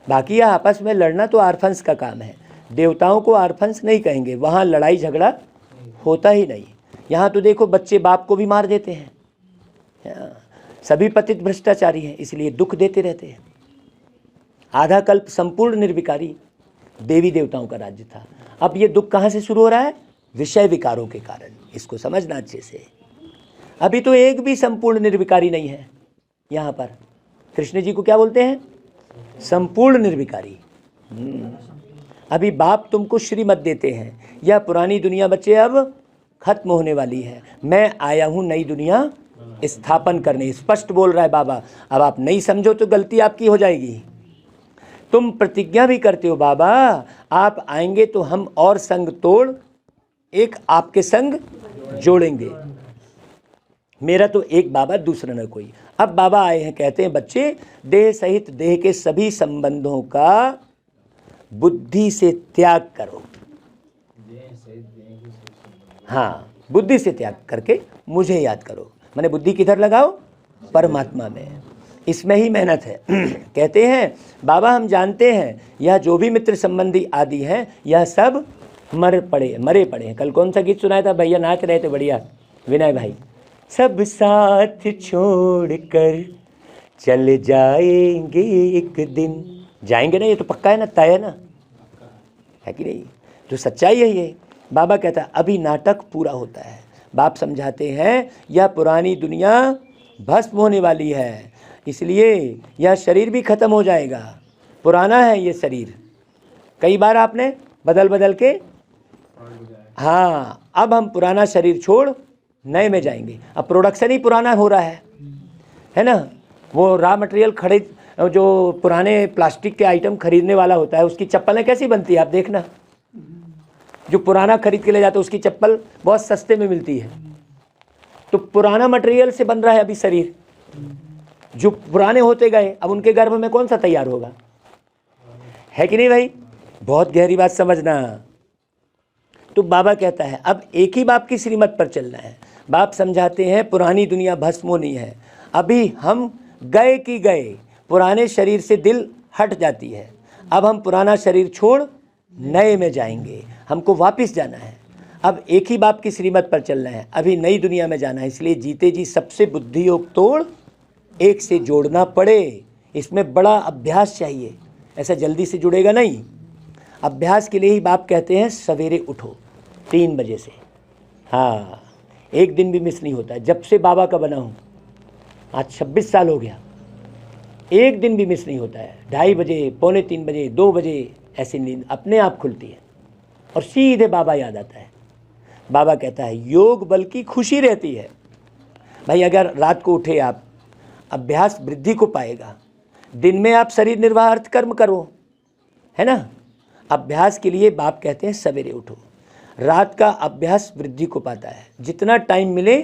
बाकी यह आपस में लड़ना तो आर्फंस का काम है। देवताओं को आर्फंस नहीं कहेंगे, वहाँ लड़ाई झगड़ा होता ही नहीं। यहाँ तो देखो बच्चे बाप को भी मार देते हैं। सभी पतित भ्रष्टाचारी हैं, इसलिए दुख देते रहते हैं। आधा कल्प संपूर्ण निर्विकारी देवी देवताओं का राज्य था। अब ये दुख कहाँ से शुरू हो रहा है? विषय विकारों के कारण। इसको समझना अच्छे से। अभी तो एक भी संपूर्ण निर्विकारी नहीं है यहाँ पर। कृष्ण जी को क्या बोलते हैं? संपूर्ण निर्विकारी। अभी बाप तुमको श्रीमत देते हैं, यह पुरानी दुनिया बच्चे अब खत्म होने वाली है। मैं आया हूँ नई दुनिया स्थापन करने। स्पष्ट बोल रहा है बाबा। अब आप नहीं समझो तो गलती आपकी हो जाएगी। तुम प्रतिज्ञा भी करते हो बाबा, आप आएंगे तो हम और संग तोड़ एक आपके संग जोड़ेंगे। मेरा तो एक बाबा, दूसरा न कोई। अब बाबा आए हैं, कहते हैं बच्चे देह सहित देह के सभी संबंधों का बुद्धि से त्याग करो। हाँ, बुद्धि से त्याग करके मुझे याद करो। मैंने बुद्धि किधर लगाओ? परमात्मा में। इसमें ही मेहनत है। कहते हैं बाबा हम जानते हैं यह जो भी मित्र संबंधी आदि हैं यह सब मरे पड़े हैं। कल कौन सा गीत सुनाया था? भैया नाच रहे थे बढ़िया, विनय भाई। सब साथ छोड़कर चले जाएंगे एक दिन। जाएंगे ना, ये तो पक्का है ना, तय है ना, है कि नहीं? तो सच्चाई है ये। बाबा कहता है अभी नाटक पूरा होता है। बाप समझाते हैं यह पुरानी दुनिया भस्म होने वाली है, इसलिए यह शरीर भी खत्म हो जाएगा। पुराना है ये शरीर, कई बार आपने बदल बदल के। हाँ, अब हम पुराना शरीर छोड़ नए में जाएंगे। अब प्रोडक्शन ही पुराना हो रहा है ना। वो रॉ मटेरियल खरीद, जो पुराने प्लास्टिक के आइटम खरीदने वाला होता है, उसकी चप्पलें कैसी बनती है आप देखना। जो पुराना खरीद के ले जाते हैं उसकी चप्पल बहुत सस्ते में मिलती है। तो पुराना मटेरियल से बन रहा है अभी शरीर। जो पुराने होते गए अब उनके गर्भ में कौन सा तैयार होगा? है कि नहीं भाई? बहुत गहरी बात समझना। तो बाबा कहता है अब एक ही बाप की श्रीमत पर चलना है। बाप समझाते हैं पुरानी दुनिया भस्म होनी है। अभी हम गए कि गए, पुराने शरीर से दिल हट जाती है। अब हम पुराना शरीर छोड़ नए में जाएंगे, हमको वापस जाना है। अब एक ही बाप की श्रीमत पर चलना है, अभी नई दुनिया में जाना है। इसलिए जीते जी सबसे बुद्धि योग तोड़ एक से जोड़ना पड़े। इसमें बड़ा अभ्यास चाहिए, ऐसा जल्दी से जुड़ेगा नहीं। अभ्यास के लिए ही बाप कहते हैं सवेरे उठो 3 बजे से। हाँ, एक दिन भी मिस नहीं होता है। जब से बाबा का बना हूँ, आज 26 साल हो गया, एक दिन भी मिस नहीं होता है। 2:30 बजे, पौने 3 बजे, 2 बजे ऐसी नींद अपने आप खुलती है और सीधे बाबा याद आता है। बाबा कहता है योग बल की खुशी रहती है। भाई अगर रात को उठे आप, अभ्यास वृद्धि को पाएगा। दिन में आप शरीर निर्वाह अर्थ कर्म करो, है ना। अभ्यास के लिए बाप कहते हैं सवेरे उठो। रात का अभ्यास वृद्धि को पाता है। जितना टाइम मिले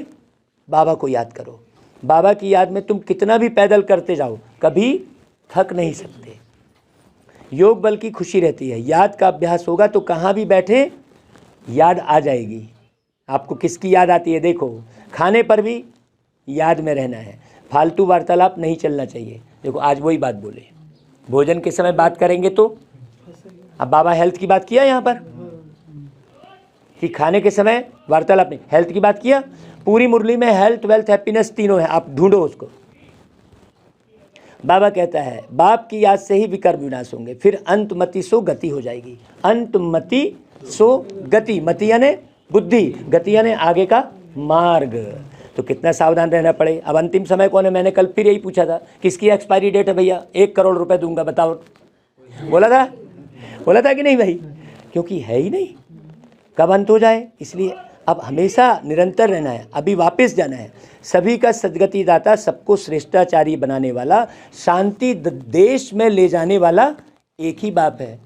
बाबा को याद करो। बाबा की याद में तुम कितना भी पैदल करते जाओ, कभी थक नहीं सकते। योग बल की खुशी रहती है। याद का अभ्यास होगा तो कहाँ भी बैठे याद आ जाएगी। आपको किसकी याद आती है? देखो, खाने पर भी याद में रहना है, फालतू वार्तालाप नहीं चलना चाहिए। देखो आज वही बात बोले, भोजन के समय बात करेंगे तो अब बाबा हेल्थ की बात किया यहाँ पर कि खाने के समय वार्तालाप नहीं, हेल्थ की बात किया। पूरी मुरली में हेल्थ, वेल्थ, हैप्पीनेस तीनों है, आप ढूंढो उसको। बाबा कहता है बाप की याद से ही विकर्म विनाश होंगे, फिर अंतमति सो गति हो जाएगी। अंतमति सो गति, मति यानी बुद्धि, गति यानी आगे का मार्ग। तो कितना सावधान रहना पड़े। अब अंतिम समय कौन है? मैंने कल फिर यही पूछा था, किसकी एक्सपायरी डेट है भैया? 1 करोड़ रुपए दूंगा, बताओ। बोला था कि नहीं भाई? क्योंकि है ही नहीं, कब अंत हो जाए। इसलिए अब हमेशा निरंतर रहना है, अभी वापस जाना है। सभी का सदगति दाता, सबको श्रेष्ठाचारी बनाने वाला, शांति देश में ले जाने वाला एक ही बाप है।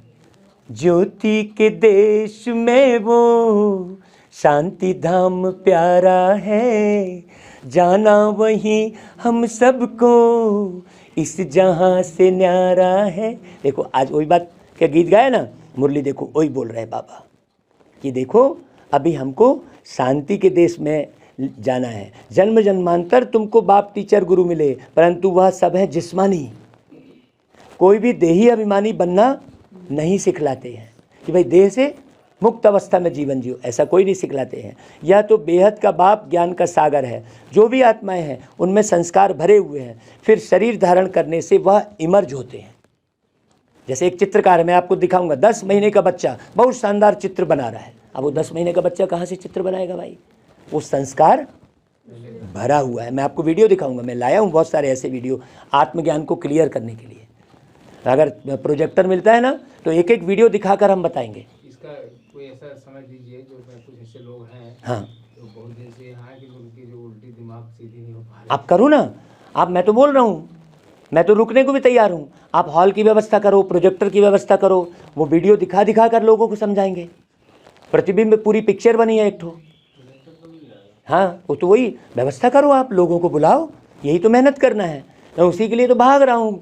ज्योति के देश में वो शांति धाम प्यारा है, जाना वहीं हम सबको इस जहां से न्यारा है। देखो आज वही बात क्या गीत गाया ना, मुरली देखो वही बोल रहे हैं बाबा कि देखो अभी हमको शांति के देश में जाना है। जन्म जन्मांतर तुमको बाप टीचर गुरु मिले, परंतु वह सब है जिस्मानी। कोई भी देही अभिमानी बनना नहीं सिखलाते हैं कि भाई देह से मुक्त अवस्था में जीवन जियो, ऐसा कोई नहीं सिखलाते हैं। यह तो बेहद का बाप ज्ञान का सागर है। जो भी आत्माएं हैं उनमें संस्कार भरे हुए हैं, फिर शरीर धारण करने से वह इमर्ज होते हैं। जैसे एक चित्रकार है, मैं आपको दिखाऊंगा, 10 महीने का बच्चा बहुत शानदार चित्र बना रहा है। अब वो 10 महीने का बच्चा कहाँ से चित्र बनाएगा भाई? वो संस्कार भरा हुआ है। मैं आपको वीडियो दिखाऊंगा, मैं लाया हूँ बहुत सारे ऐसे वीडियो आत्मज्ञान को क्लियर करने के लिए। अगर प्रोजेक्टर मिलता है ना तो एक एक वीडियो दिखाकर हम बताएंगे। इसका कोई ऐसा समझ दीजिए जो कुछ ऐसे लोग हैं, हाँ, तो बहुत दिन से यहाँ कि उनकी जो उल्टी दिमाग सीधी नहीं हो पा रही। आप करो ना, आप, मैं तो बोल रहा हूँ, मैं तो रुकने को भी तैयार हूँ। आप हॉल की व्यवस्था करो, प्रोजेक्टर की व्यवस्था करो, वो वीडियो दिखा कर लोगों को समझाएंगे। प्रतिबिंब में पूरी पिक्चर बनी है एक ठो। हाँ, वो तो वही व्यवस्था करो, आप लोगों को बुलाओ, यही तो मेहनत करना है। मैं उसी के लिए तो भाग रहा हूँ,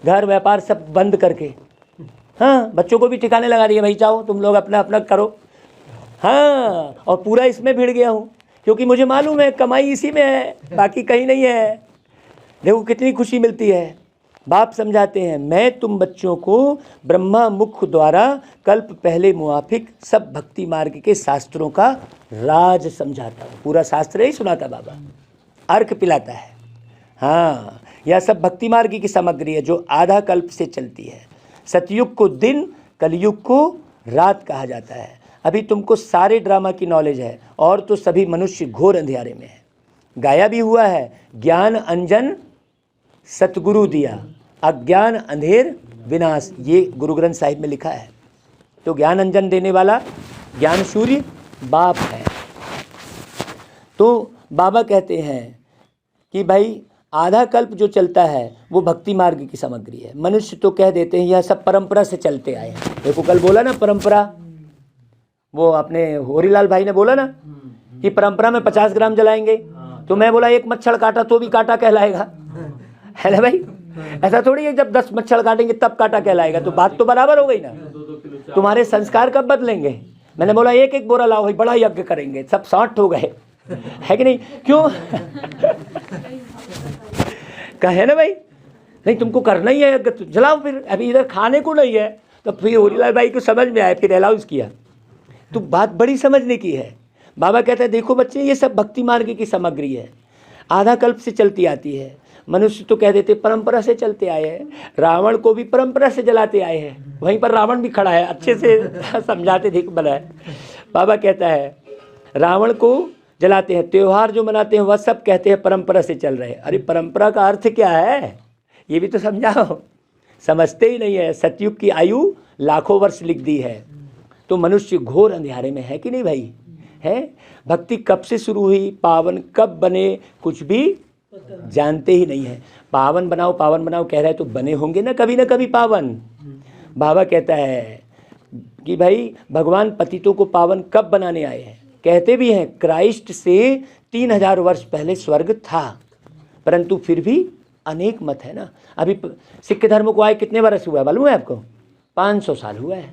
घर व्यापार सब बंद करके। हाँ, बच्चों को भी ठिकाने लगा दिए, भाई जाओ तुम लोग अपना अपना करो। हाँ, और पूरा इसमें भिड़ गया हूँ क्योंकि मुझे मालूम है कमाई इसी में है, बाकी कहीं नहीं है। देखो कितनी खुशी मिलती है। बाप समझाते हैं, मैं तुम बच्चों को ब्रह्मा मुख द्वारा कल्प पहले मुआफिक सब भक्ति मार्ग के शास्त्रों का राज समझाता हूँ। पूरा शास्त्र ही सुनाता बाबा, अर्घ पिलाता है। हाँ, यह सब भक्ति मार्ग की सामग्री है जो आधा कल्प से चलती है। सतयुग को दिन, कलयुग को रात कहा जाता है। अभी तुमको सारे ड्रामा की नॉलेज है और तो सभी मनुष्य घोर अंधेरे में है। गाया भी हुआ है, ज्ञान अंजन सतगुरु दिया, अज्ञान अंधेर विनाश। ये गुरु ग्रंथ साहिब में लिखा है। तो ज्ञान अंजन देने वाला ज्ञान सूर्य बाप है। तो बाबा कहते हैं कि भाई आधा कल्प जो चलता है वो भक्ति मार्ग की सामग्री है। मनुष्य तो कह देते हैं यह सब परंपरा से चलते आए हैं। देखो कल बोला ना परंपरा, वो अपने होरीलाल भाई ने बोला ना कि परंपरा में 50 ग्राम जलाएंगे, तो मैं बोला एक मच्छर काटा तो भी काटा कहलाएगा, है ना भाई? ऐसा थोड़ी है जब 10 मच्छर काटेंगे तब काटा कहलाएगा। तो बात तो बराबर हो गई ना। तुम्हारे संस्कार कब बदलेंगे? मैंने बोला एक एक बोरा लाओ भाई, बड़ा यज्ञ करेंगे, सब 60 हो गए, है कि नहीं? क्यों? कहे ना भाई, नहीं तुमको करना ही है यज्ञ, तो जलाओ फिर। अभी इधर खाने को नहीं है, तो फिर होरीलाल भाई को समझ में आया, फिर अलाउंस किया। तो बात बड़ी समझने की है। बाबा कहते हैं देखो बच्चे, ये सब भक्ति मार्ग की सामग्री है, आधा कल्प से चलती आती है। मनुष्य तो कह देते परंपरा से चलते आए हैं। रावण को भी परंपरा से जलाते आए हैं, वहीं पर रावण भी खड़ा है, अच्छे से समझाते ठीक बना है। बाबा कहता है रावण को जलाते हैं, त्यौहार जो मनाते हैं वह सब कहते हैं परंपरा से चल रहे हैं। अरे परंपरा का अर्थ क्या है ये भी तो समझाओ, समझते ही नहीं है। सतयुग की आयु लाखों वर्ष लिख दी है, तो मनुष्य घोर अंधेरे में है कि नहीं भाई? है। भक्ति कब से शुरू हुई, पावन कब बने, कुछ भी जानते ही नहीं है। पावन बनाओ कह रहे हैं तो बने होंगे ना कभी पावन। बाबा कहता है कि भाई भगवान पतितों को पावन कब बनाने आए हैं। कहते भी हैं क्राइस्ट से 3000 वर्ष पहले स्वर्ग था, परंतु फिर भी अनेक मत है ना। अभी सिख धर्म को आए कितने वर्ष हुआ है मालूम है आपको? 500 साल हुआ है।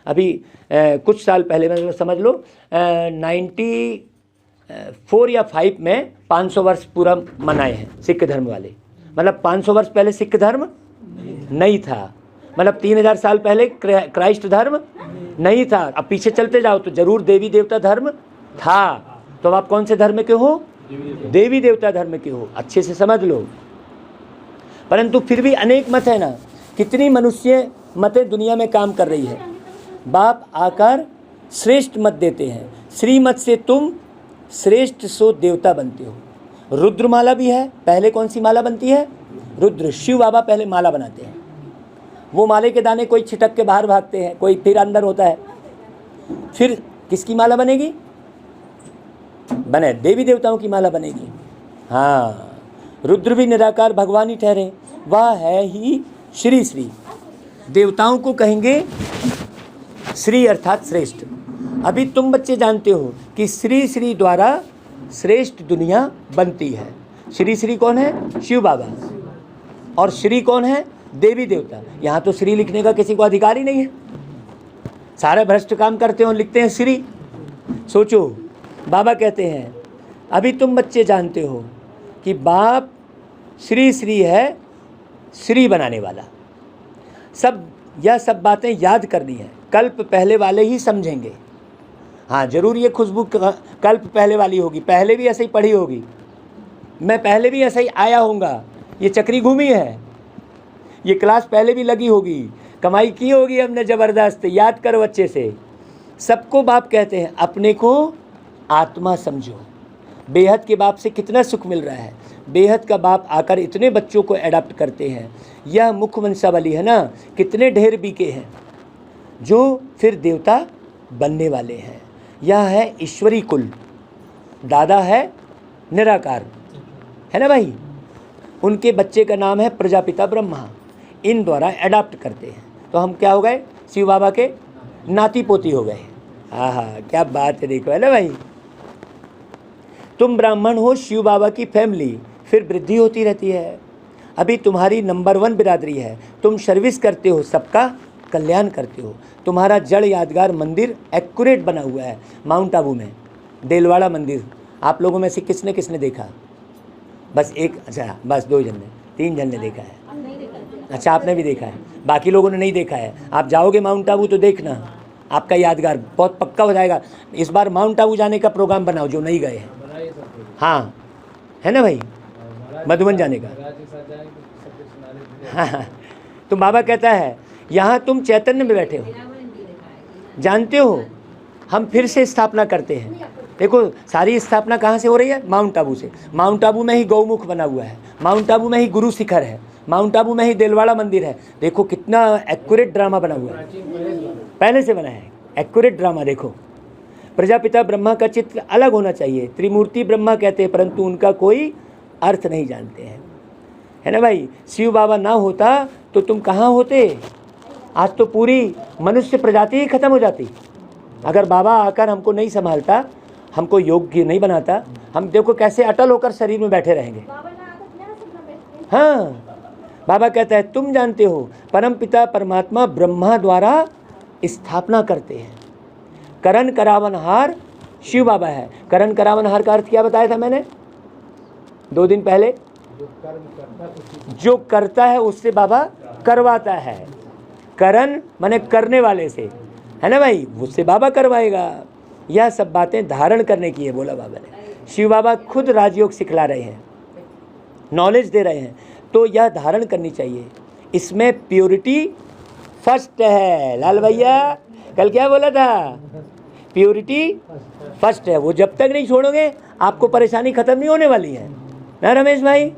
अभी कुछ साल पहले, मतलब समझ लो 94 या 5 में 500 वर्ष पूरा मनाए हैं सिख धर्म वाले। मतलब 500 वर्ष पहले सिख धर्म नहीं था, मतलब 3000 साल पहले क्राइस्ट धर्म नहीं था। अब पीछे चलते जाओ तो जरूर देवी देवता धर्म था। तो आप कौन से धर्म के हो? देवी देवता धर्म के हो, अच्छे से समझ लो। परंतु फिर भी अनेक मत है ना, कितनी मनुष्य मतें दुनिया में काम कर रही है। बाप आकर श्रेष्ठ मत देते हैं, श्रीमत से तुम श्रेष्ठ सो देवता बनते हो। रुद्र माला भी है, पहले कौन सी माला बनती है? रुद्र। शिव बाबा पहले माला बनाते हैं, वो माले के दाने कोई छिटक के बाहर भागते हैं, कोई फिर अंदर होता है। फिर किसकी माला बनेगी? बने देवी देवताओं की माला बनेगी। हाँ, रुद्र भी निराकार भगवान ही ठहरे, वह है ही श्री श्री। देवताओं को कहेंगे श्री अर्थात श्रेष्ठ। अभी तुम बच्चे जानते हो कि श्री श्री द्वारा श्रेष्ठ दुनिया बनती है। श्री श्री कौन है? शिव बाबा। और श्री कौन है? देवी देवता। यहाँ तो श्री लिखने का किसी को अधिकार ही नहीं है, सारे भ्रष्ट काम करते हो, लिखते हैं श्री। सोचो, बाबा कहते हैं अभी तुम बच्चे जानते हो कि बाप श्री श्री है, श्री बनाने वाला। यह सब बातें याद करनी है, कल्प पहले वाले ही समझेंगे। हाँ जरूर, ये खुशबू कल्प पहले वाली होगी, पहले भी ऐसे ही पढ़ी होगी, मैं पहले भी ऐसे ही आया होऊंगा, ये चक्री घूमी है, ये क्लास पहले भी लगी होगी, कमाई की होगी हमने ज़बरदस्त, याद करो अच्छे से। सबको बाप कहते हैं अपने को आत्मा समझो। बेहद के बाप से कितना सुख मिल रहा है। बेहद का बाप आकर इतने बच्चों को एडाप्ट करते हैं। यह मुख्य वंशावली है ना, कितने ढेर बीके हैं जो फिर देवता बनने वाले हैं। यह है ईश्वरी कुल, दादा है निराकार, है ना भाई। उनके बच्चे का नाम है प्रजापिता ब्रह्मा। इन द्वारा एडाप्ट करते हैं, तो हम क्या हो गए? शिव बाबा के नाती पोती हो गए। हाँ हाँ, क्या बात है, देखो है ना भाई। तुम ब्राह्मण हो, शिव बाबा की फैमिली, फिर वृद्धि होती रहती है। अभी तुम्हारी नंबर 1 बिरादरी है, तुम सर्विस करते हो, सबका कल्याण करते हो। तुम्हारा जड़ यादगार मंदिर एक्यूरेट बना हुआ है माउंट आबू में, देलवाड़ा मंदिर। आप लोगों में से किसने किसने देखा? बस एक, अच्छा बस 2 जन ने, 3 जन ने देखा है। अच्छा, आपने भी देखा है, बाकी लोगों ने नहीं देखा है। आप जाओगे माउंट आबू तो देखना, आपका यादगार बहुत पक्का हो जाएगा। इस बार माउंट आबू जाने का प्रोग्राम बनाओ जो नहीं गए हैं। हाँ, है ना भाई, मधुबन जाने का। हाँ, तो बाबा कहता है यहाँ तुम चैतन्य में बैठे हो, जानते हो हम फिर से स्थापना करते हैं। देखो सारी स्थापना कहाँ से हो रही है? माउंट आबू से। माउंट आबू में ही गौमुख बना हुआ है, माउंट आबू में ही गुरु शिखर है, माउंट आबू में ही देलवाड़ा मंदिर है। देखो कितना एक्यूरेट ड्रामा बना हुआ है, पहले से बना है एक्यूरेट ड्रामा। देखो, प्रजापिता ब्रह्मा का चित्र अलग होना चाहिए। त्रिमूर्ति ब्रह्मा कहते हैं, परंतु उनका कोई अर्थ नहीं जानते हैं, है ना भाई। शिव बाबा ना होता तो तुम कहाँ होते? आज तो पूरी मनुष्य प्रजाति ही खत्म हो जाती। अगर बाबा आकर हमको नहीं संभालता, हमको योग्य नहीं बनाता, हम देखो कैसे अटल होकर शरीर में बैठे रहेंगे। हाँ, बाबा कहता है तुम जानते हो परम पिता परमात्मा ब्रह्मा द्वारा स्थापना करते हैं। करण करावनहार शिव बाबा है। करण करावनहार का अर्थ क्या बताया था मैंने 2 दिन पहले? जो करता है उससे बाबा करवाता है। करण माने करने वाले से, है ना भाई, उससे बाबा करवाएगा। यह सब बातें धारण करने की है, बोला बाबा ने। शिव बाबा खुद राजयोग सिखला रहे हैं, नॉलेज दे रहे हैं, तो यह धारण करनी चाहिए। इसमें प्योरिटी फर्स्ट है। लाल भैया कल क्या बोला था? प्योरिटी फर्स्ट है। वो जब तक नहीं छोड़ोगे आपको परेशानी खत्म नहीं होने वाली है ना रमेश भाई?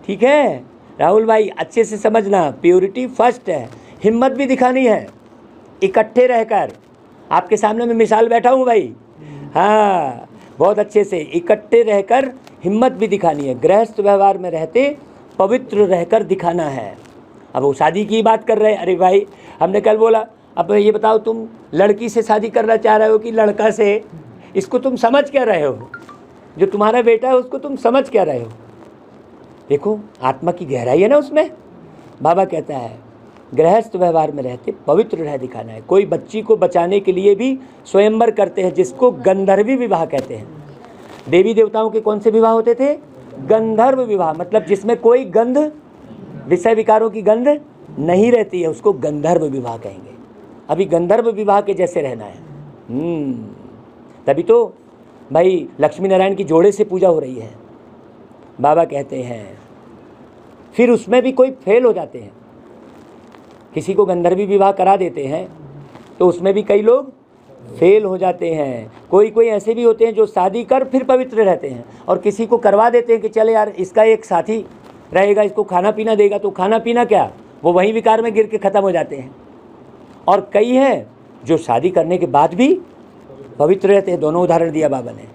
ठीक है राहुल भाई, अच्छे से समझना, प्योरिटी फर्स्ट है। हिम्मत भी दिखानी है, इकट्ठे रहकर। आपके सामने मैं मिसाल बैठा हूँ भाई, हाँ, बहुत अच्छे से इकट्ठे रहकर हिम्मत भी दिखानी है। गृहस्थ व्यवहार में रहते पवित्र रहकर दिखाना है। अब वो शादी की बात कर रहे हैं। अरे भाई, हमने कल बोला, अब ये बताओ तुम लड़की से शादी करना चाह रहे हो कि लड़का से? इसको तुम समझ क्या रहे हो? जो तुम्हारा बेटा है उसको तुम समझ क्या रहे हो? देखो आत्मा की गहराई है ना उसमें। बाबा कहता है गृहस्थ व्यवहार में रहते पवित्र रह दिखाना है। कोई बच्ची को बचाने के लिए भी स्वयंवर करते हैं, जिसको गंधर्वी विवाह कहते हैं। देवी देवताओं के कौन से विवाह होते थे? गंधर्व विवाह, मतलब जिसमें कोई गंध, विषय विकारों की गंध नहीं रहती है, उसको गंधर्व विवाह कहेंगे। अभी गंधर्व विवाह के जैसे रहना है। तभी तो भाई लक्ष्मी नारायण की जोड़े से पूजा हो रही है। बाबा कहते हैं फिर उसमें भी कोई फेल हो जाते हैं, किसी को गंधर्वी विवाह करा देते हैं तो उसमें भी कई लोग फेल हो जाते हैं। कोई ऐसे भी होते हैं जो शादी कर फिर पवित्र रहते हैं, और किसी को करवा देते हैं कि चले यार इसका एक साथी रहेगा, इसको खाना पीना देगा, तो खाना पीना क्या, वो वहीं विकार में गिर के ख़त्म हो जाते हैं। और कई हैं जो शादी करने के बाद भी पवित्र रहते हैं। दोनों उदाहरण दिया बाबा ने।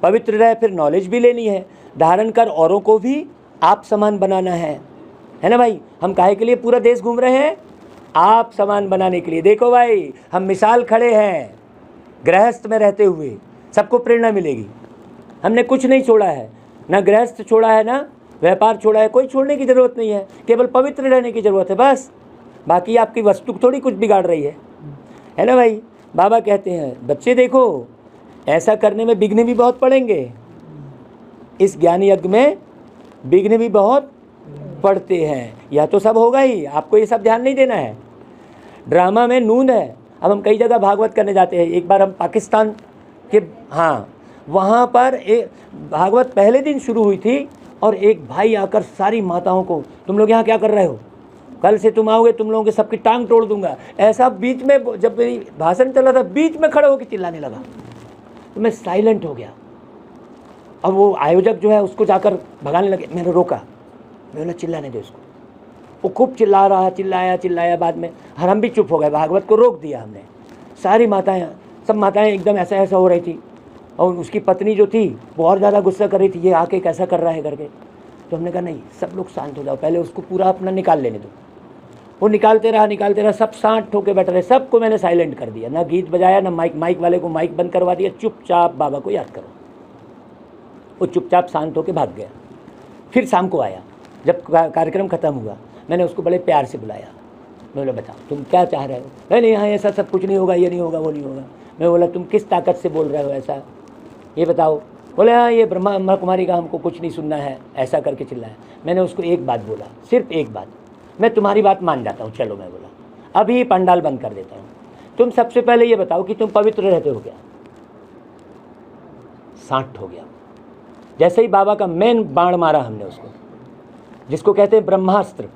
पवित्र रहे, फिर नॉलेज भी लेनी है, धारण कर औरों को भी आप समान बनाना है ना भाई। हम काहे के लिए पूरा देश घूम रहे हैं? आप समान बनाने के लिए। देखो भाई, हम मिसाल खड़े हैं गृहस्थ में रहते हुए, सबको प्रेरणा मिलेगी। हमने कुछ नहीं छोड़ा है, ना गृहस्थ छोड़ा है, ना व्यापार छोड़ा है, कोई छोड़ने की ज़रूरत नहीं है, केवल पवित्र रहने की ज़रूरत है बस। बाकी आपकी वस्तु थोड़ी कुछ बिगाड़ रही है ना भाई। बाबा कहते हैं बच्चे देखो, ऐसा करने में विघ्न भी बहुत पड़ेंगे, इस ज्ञान यज्ञ में विघ्न भी बहुत पड़ते हैं। यह तो सब होगा ही, आपको ये सब ध्यान नहीं देना है। ड्रामा में नून है। अब हम कई जगह भागवत करने जाते हैं। एक बार हम पाकिस्तान के, हाँ, वहाँ पर एक भागवत पहले दिन शुरू हुई थी, और एक भाई आकर सारी माताओं को, तुम लोग यहाँ क्या कर रहे हो, कल से तुम आओगे तुम लोगों के सबकी टांग तोड़ दूंगा, ऐसा बीच में, जब मेरी भाषण चला था बीच में खड़े होकर चिल्लाने लगा, तो मैं साइलेंट हो गया। अब वो आयोजक जो है उसको जाकर भगाने लगे, मैंने रोका, मैं बोला चिल्लाने दो इसको। वो खूब चिल्ला रहा, चिल्लाया, बाद में हम भी चुप हो गए, भागवत को रोक दिया हमने। सारी माताएं, सब माताएं एकदम ऐसा हो रही थी, और उसकी पत्नी जो थी वो और ज़्यादा गुस्सा कर रही थी, ये आके कैसा कर रहा है करके। तो हमने कहा नहीं, सब लोग शांत हो जाओ, पहले उसको पूरा अपना निकाल लेने दो। वो निकालते रहा, सब शांत होके बैठ रहे, सबको मैंने साइलेंट कर दिया, ना गीत बजाया, ना माइक वाले को माइक बंद करवा दिया, चुपचाप बाबा को याद करो। वो चुपचाप शांत होके भाग गया। फिर शाम को आया, जब कार्यक्रम ख़त्म हुआ, मैंने उसको बड़े प्यार से बुलाया। मैं बोला बताओ तुम क्या चाह रहे हो? नहीं यहाँ ऐसा सब कुछ नहीं होगा, ये नहीं होगा, वो नहीं होगा। मैं बोला तुम किस ताकत से बोल रहे हो ऐसा, ये बताओ। बोले हाँ ये ब्रह्मा कुमारी का हमको कुछ नहीं सुनना है, ऐसा करके चिल्लाया। मैंने उसको एक बात बोला, सिर्फ एक बात, मैं तुम्हारी बात मान जाता हूँ, चलो। मैं बोला अभी पंडाल बंद कर देता हूँ, तुम सबसे पहले ये बताओ कि तुम पवित्र रहते हो क्या? शांत हो गया। जैसे ही बाबा का मेन बाण मारा हमने उसको, जिसको कहते हैं ब्रह्मास्त्र।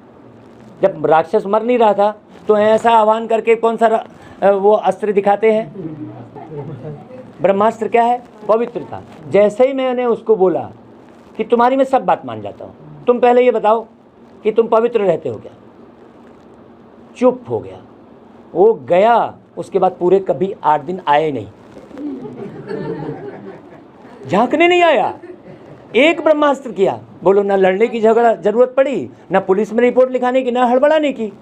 जब राक्षस मर नहीं रहा था तो ऐसा आह्वान करके कौन सा वो अस्त्र दिखाते हैं? ब्रह्मास्त्र क्या है? पवित्रता। जैसे ही मैंने उसको बोला कि तुम्हारी मैं सब बात मान जाता हूँ, तुम पहले ये बताओ कि तुम पवित्र रहते हो क्या? चुप हो गया। वो गया, उसके बाद पूरे कभी 8 दिन आए नहीं, झांकने नहीं आया। एक ब्रह्मास्त्र किया, बोलो ना लड़ने की जरूरत पड़ी, ना पुलिस में रिपोर्ट लिखाने की, ना हड़बड़ाने की।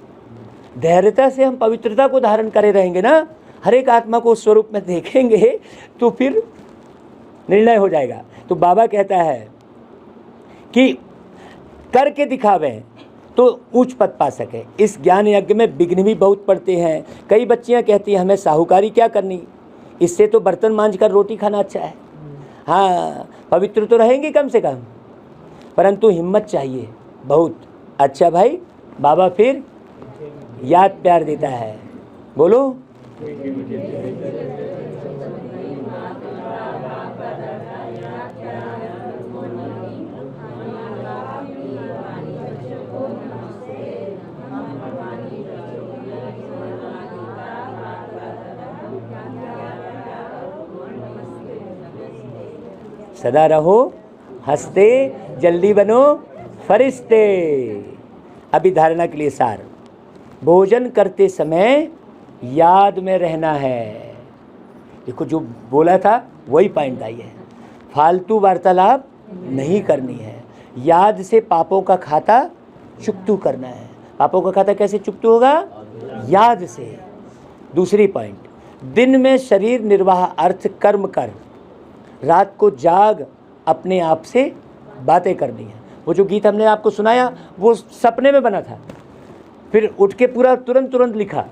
धैर्यता से हम पवित्रता को धारण करे रहेंगे ना, हर एक आत्मा को उस स्वरूप में देखेंगे, तो फिर निर्णय हो जाएगा। तो बाबा कहता है कि करके दिखावे तो उच्च पद पा सके। इस ज्ञान यज्ञ में विघ्न भी बहुत पड़ते हैं। कई बच्चियां कहती हैं हमें साहूकारी क्या करनी, इससे तो बर्तन मांझ कर रोटी खाना अच्छा है। हाँ, पवित्र तो रहेंगे कम से कम, परंतु हिम्मत चाहिए बहुत। अच्छा भाई, बाबा फिर याद प्यार देता है, बोलो। सदा रहो हंसते, जल्दी बनो फरिश्ते। अभी धारणा के लिए सार, भोजन करते समय याद में रहना है। देखो जो बोला था वही पॉइंट आई है, फालतू वार्तालाप नहीं करनी है, याद से पापों का खाता चुकतू करना है। पापों का खाता कैसे चुकतू होगा? याद से। दूसरी पॉइंट, दिन में शरीर निर्वाह अर्थ कर्म कर, रात को जाग अपने आप से बातें करनी है। वो जो गीत हमने आपको सुनाया वो सपने में बना था, फिर उठ के पूरा तुरंत लिखा,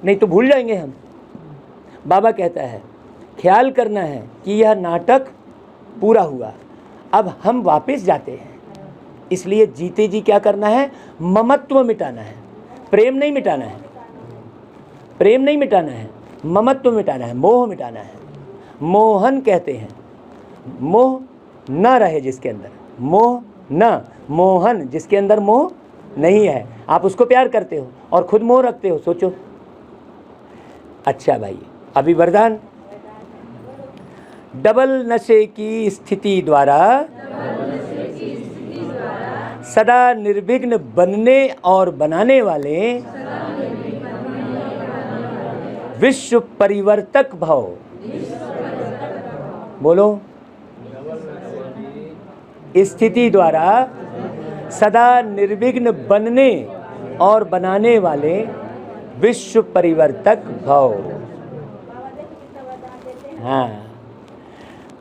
नहीं तो भूल जाएंगे हम। बाबा कहता है ख्याल करना है कि यह नाटक पूरा हुआ, अब हम वापस जाते हैं। इसलिए जीते जी क्या करना है? ममत्व मिटाना है, प्रेम नहीं मिटाना है। प्रेम नहीं मिटाना है, ममत्व मिटाना है, मोह मिटाना है। मोहन कहते हैं, मोह न रहे जिसके अंदर, मोह न, मोहन जिसके अंदर मोह नहीं है। आप उसको प्यार करते हो और खुद मोह रखते हो, सोचो। अच्छा भाई, अभी वरदान, डबल नशे की स्थिति द्वारा सदा निर्विघ्न बनने और बनाने वाले विश्व परिवर्तक भव। बोलो, स्थिति द्वारा सदा निर्विघ्न बनने और बनाने वाले विश्व परिवर्तक भव। हाँ,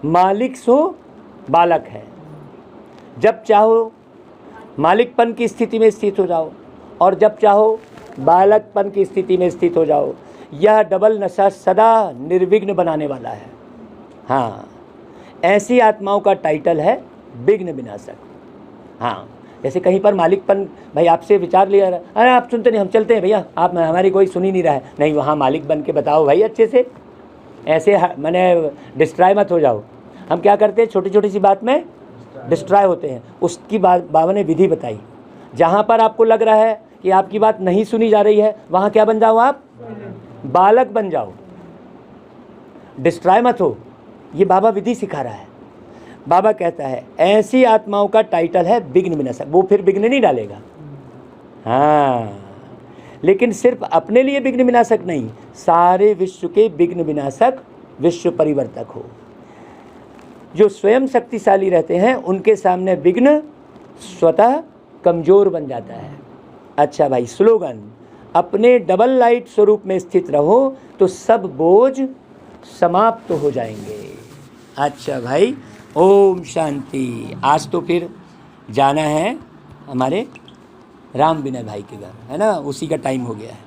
मालिक सो बालक है। जब चाहो मालिकपन की स्थिति में स्थित हो जाओ और जब चाहो बालकपन की स्थिति में स्थित हो जाओ। यह डबल नशा सदा निर्विघ्न बनाने वाला है। हाँ, ऐसी आत्माओं का टाइटल है विघ्न विनाशक। हाँ, जैसे कहीं पर मालिकपन, भाई आपसे विचार लिया, अरे आप सुनते नहीं, हम चलते हैं भैया, आप हमारी कोई सुन ही नहीं रहा है। नहीं, वहाँ मालिक बन के बताओ भाई अच्छे से, ऐसे मैंने डिस्ट्रॉय मत हो जाओ। हम क्या करते हैं, छोटी छोटी सी बात में डिस्ट्रॉय होते हैं। उसकी बाबा ने विधि बताई। जहाँ पर आपको लग रहा है कि आपकी बात नहीं सुनी जा रही है, वहाँ क्या बन जाओ आप? बालक बन जाओ, डिस्ट्रॉय मत हो। ये बाबा विधि सिखा रहा है। बाबा कहता है ऐसी आत्माओं का टाइटल है विघ्न विनाशक। वो फिर विघ्न नहीं डालेगा, हाँ, लेकिन सिर्फ अपने लिए विघ्न विनाशक नहीं, सारे विश्व के विघ्न विनाशक, विश्व परिवर्तक हो। जो स्वयं शक्तिशाली रहते हैं उनके सामने विघ्न स्वतः कमजोर बन जाता है। अच्छा भाई, स्लोगन, अपने डबल लाइट स्वरूप में स्थित रहो तो सब बोझ समाप्त हो जाएंगे। अच्छा भाई, ओम शांति। आज तो फिर जाना है हमारे राम विनय भाई के घर, है ना, उसी का टाइम हो गया है।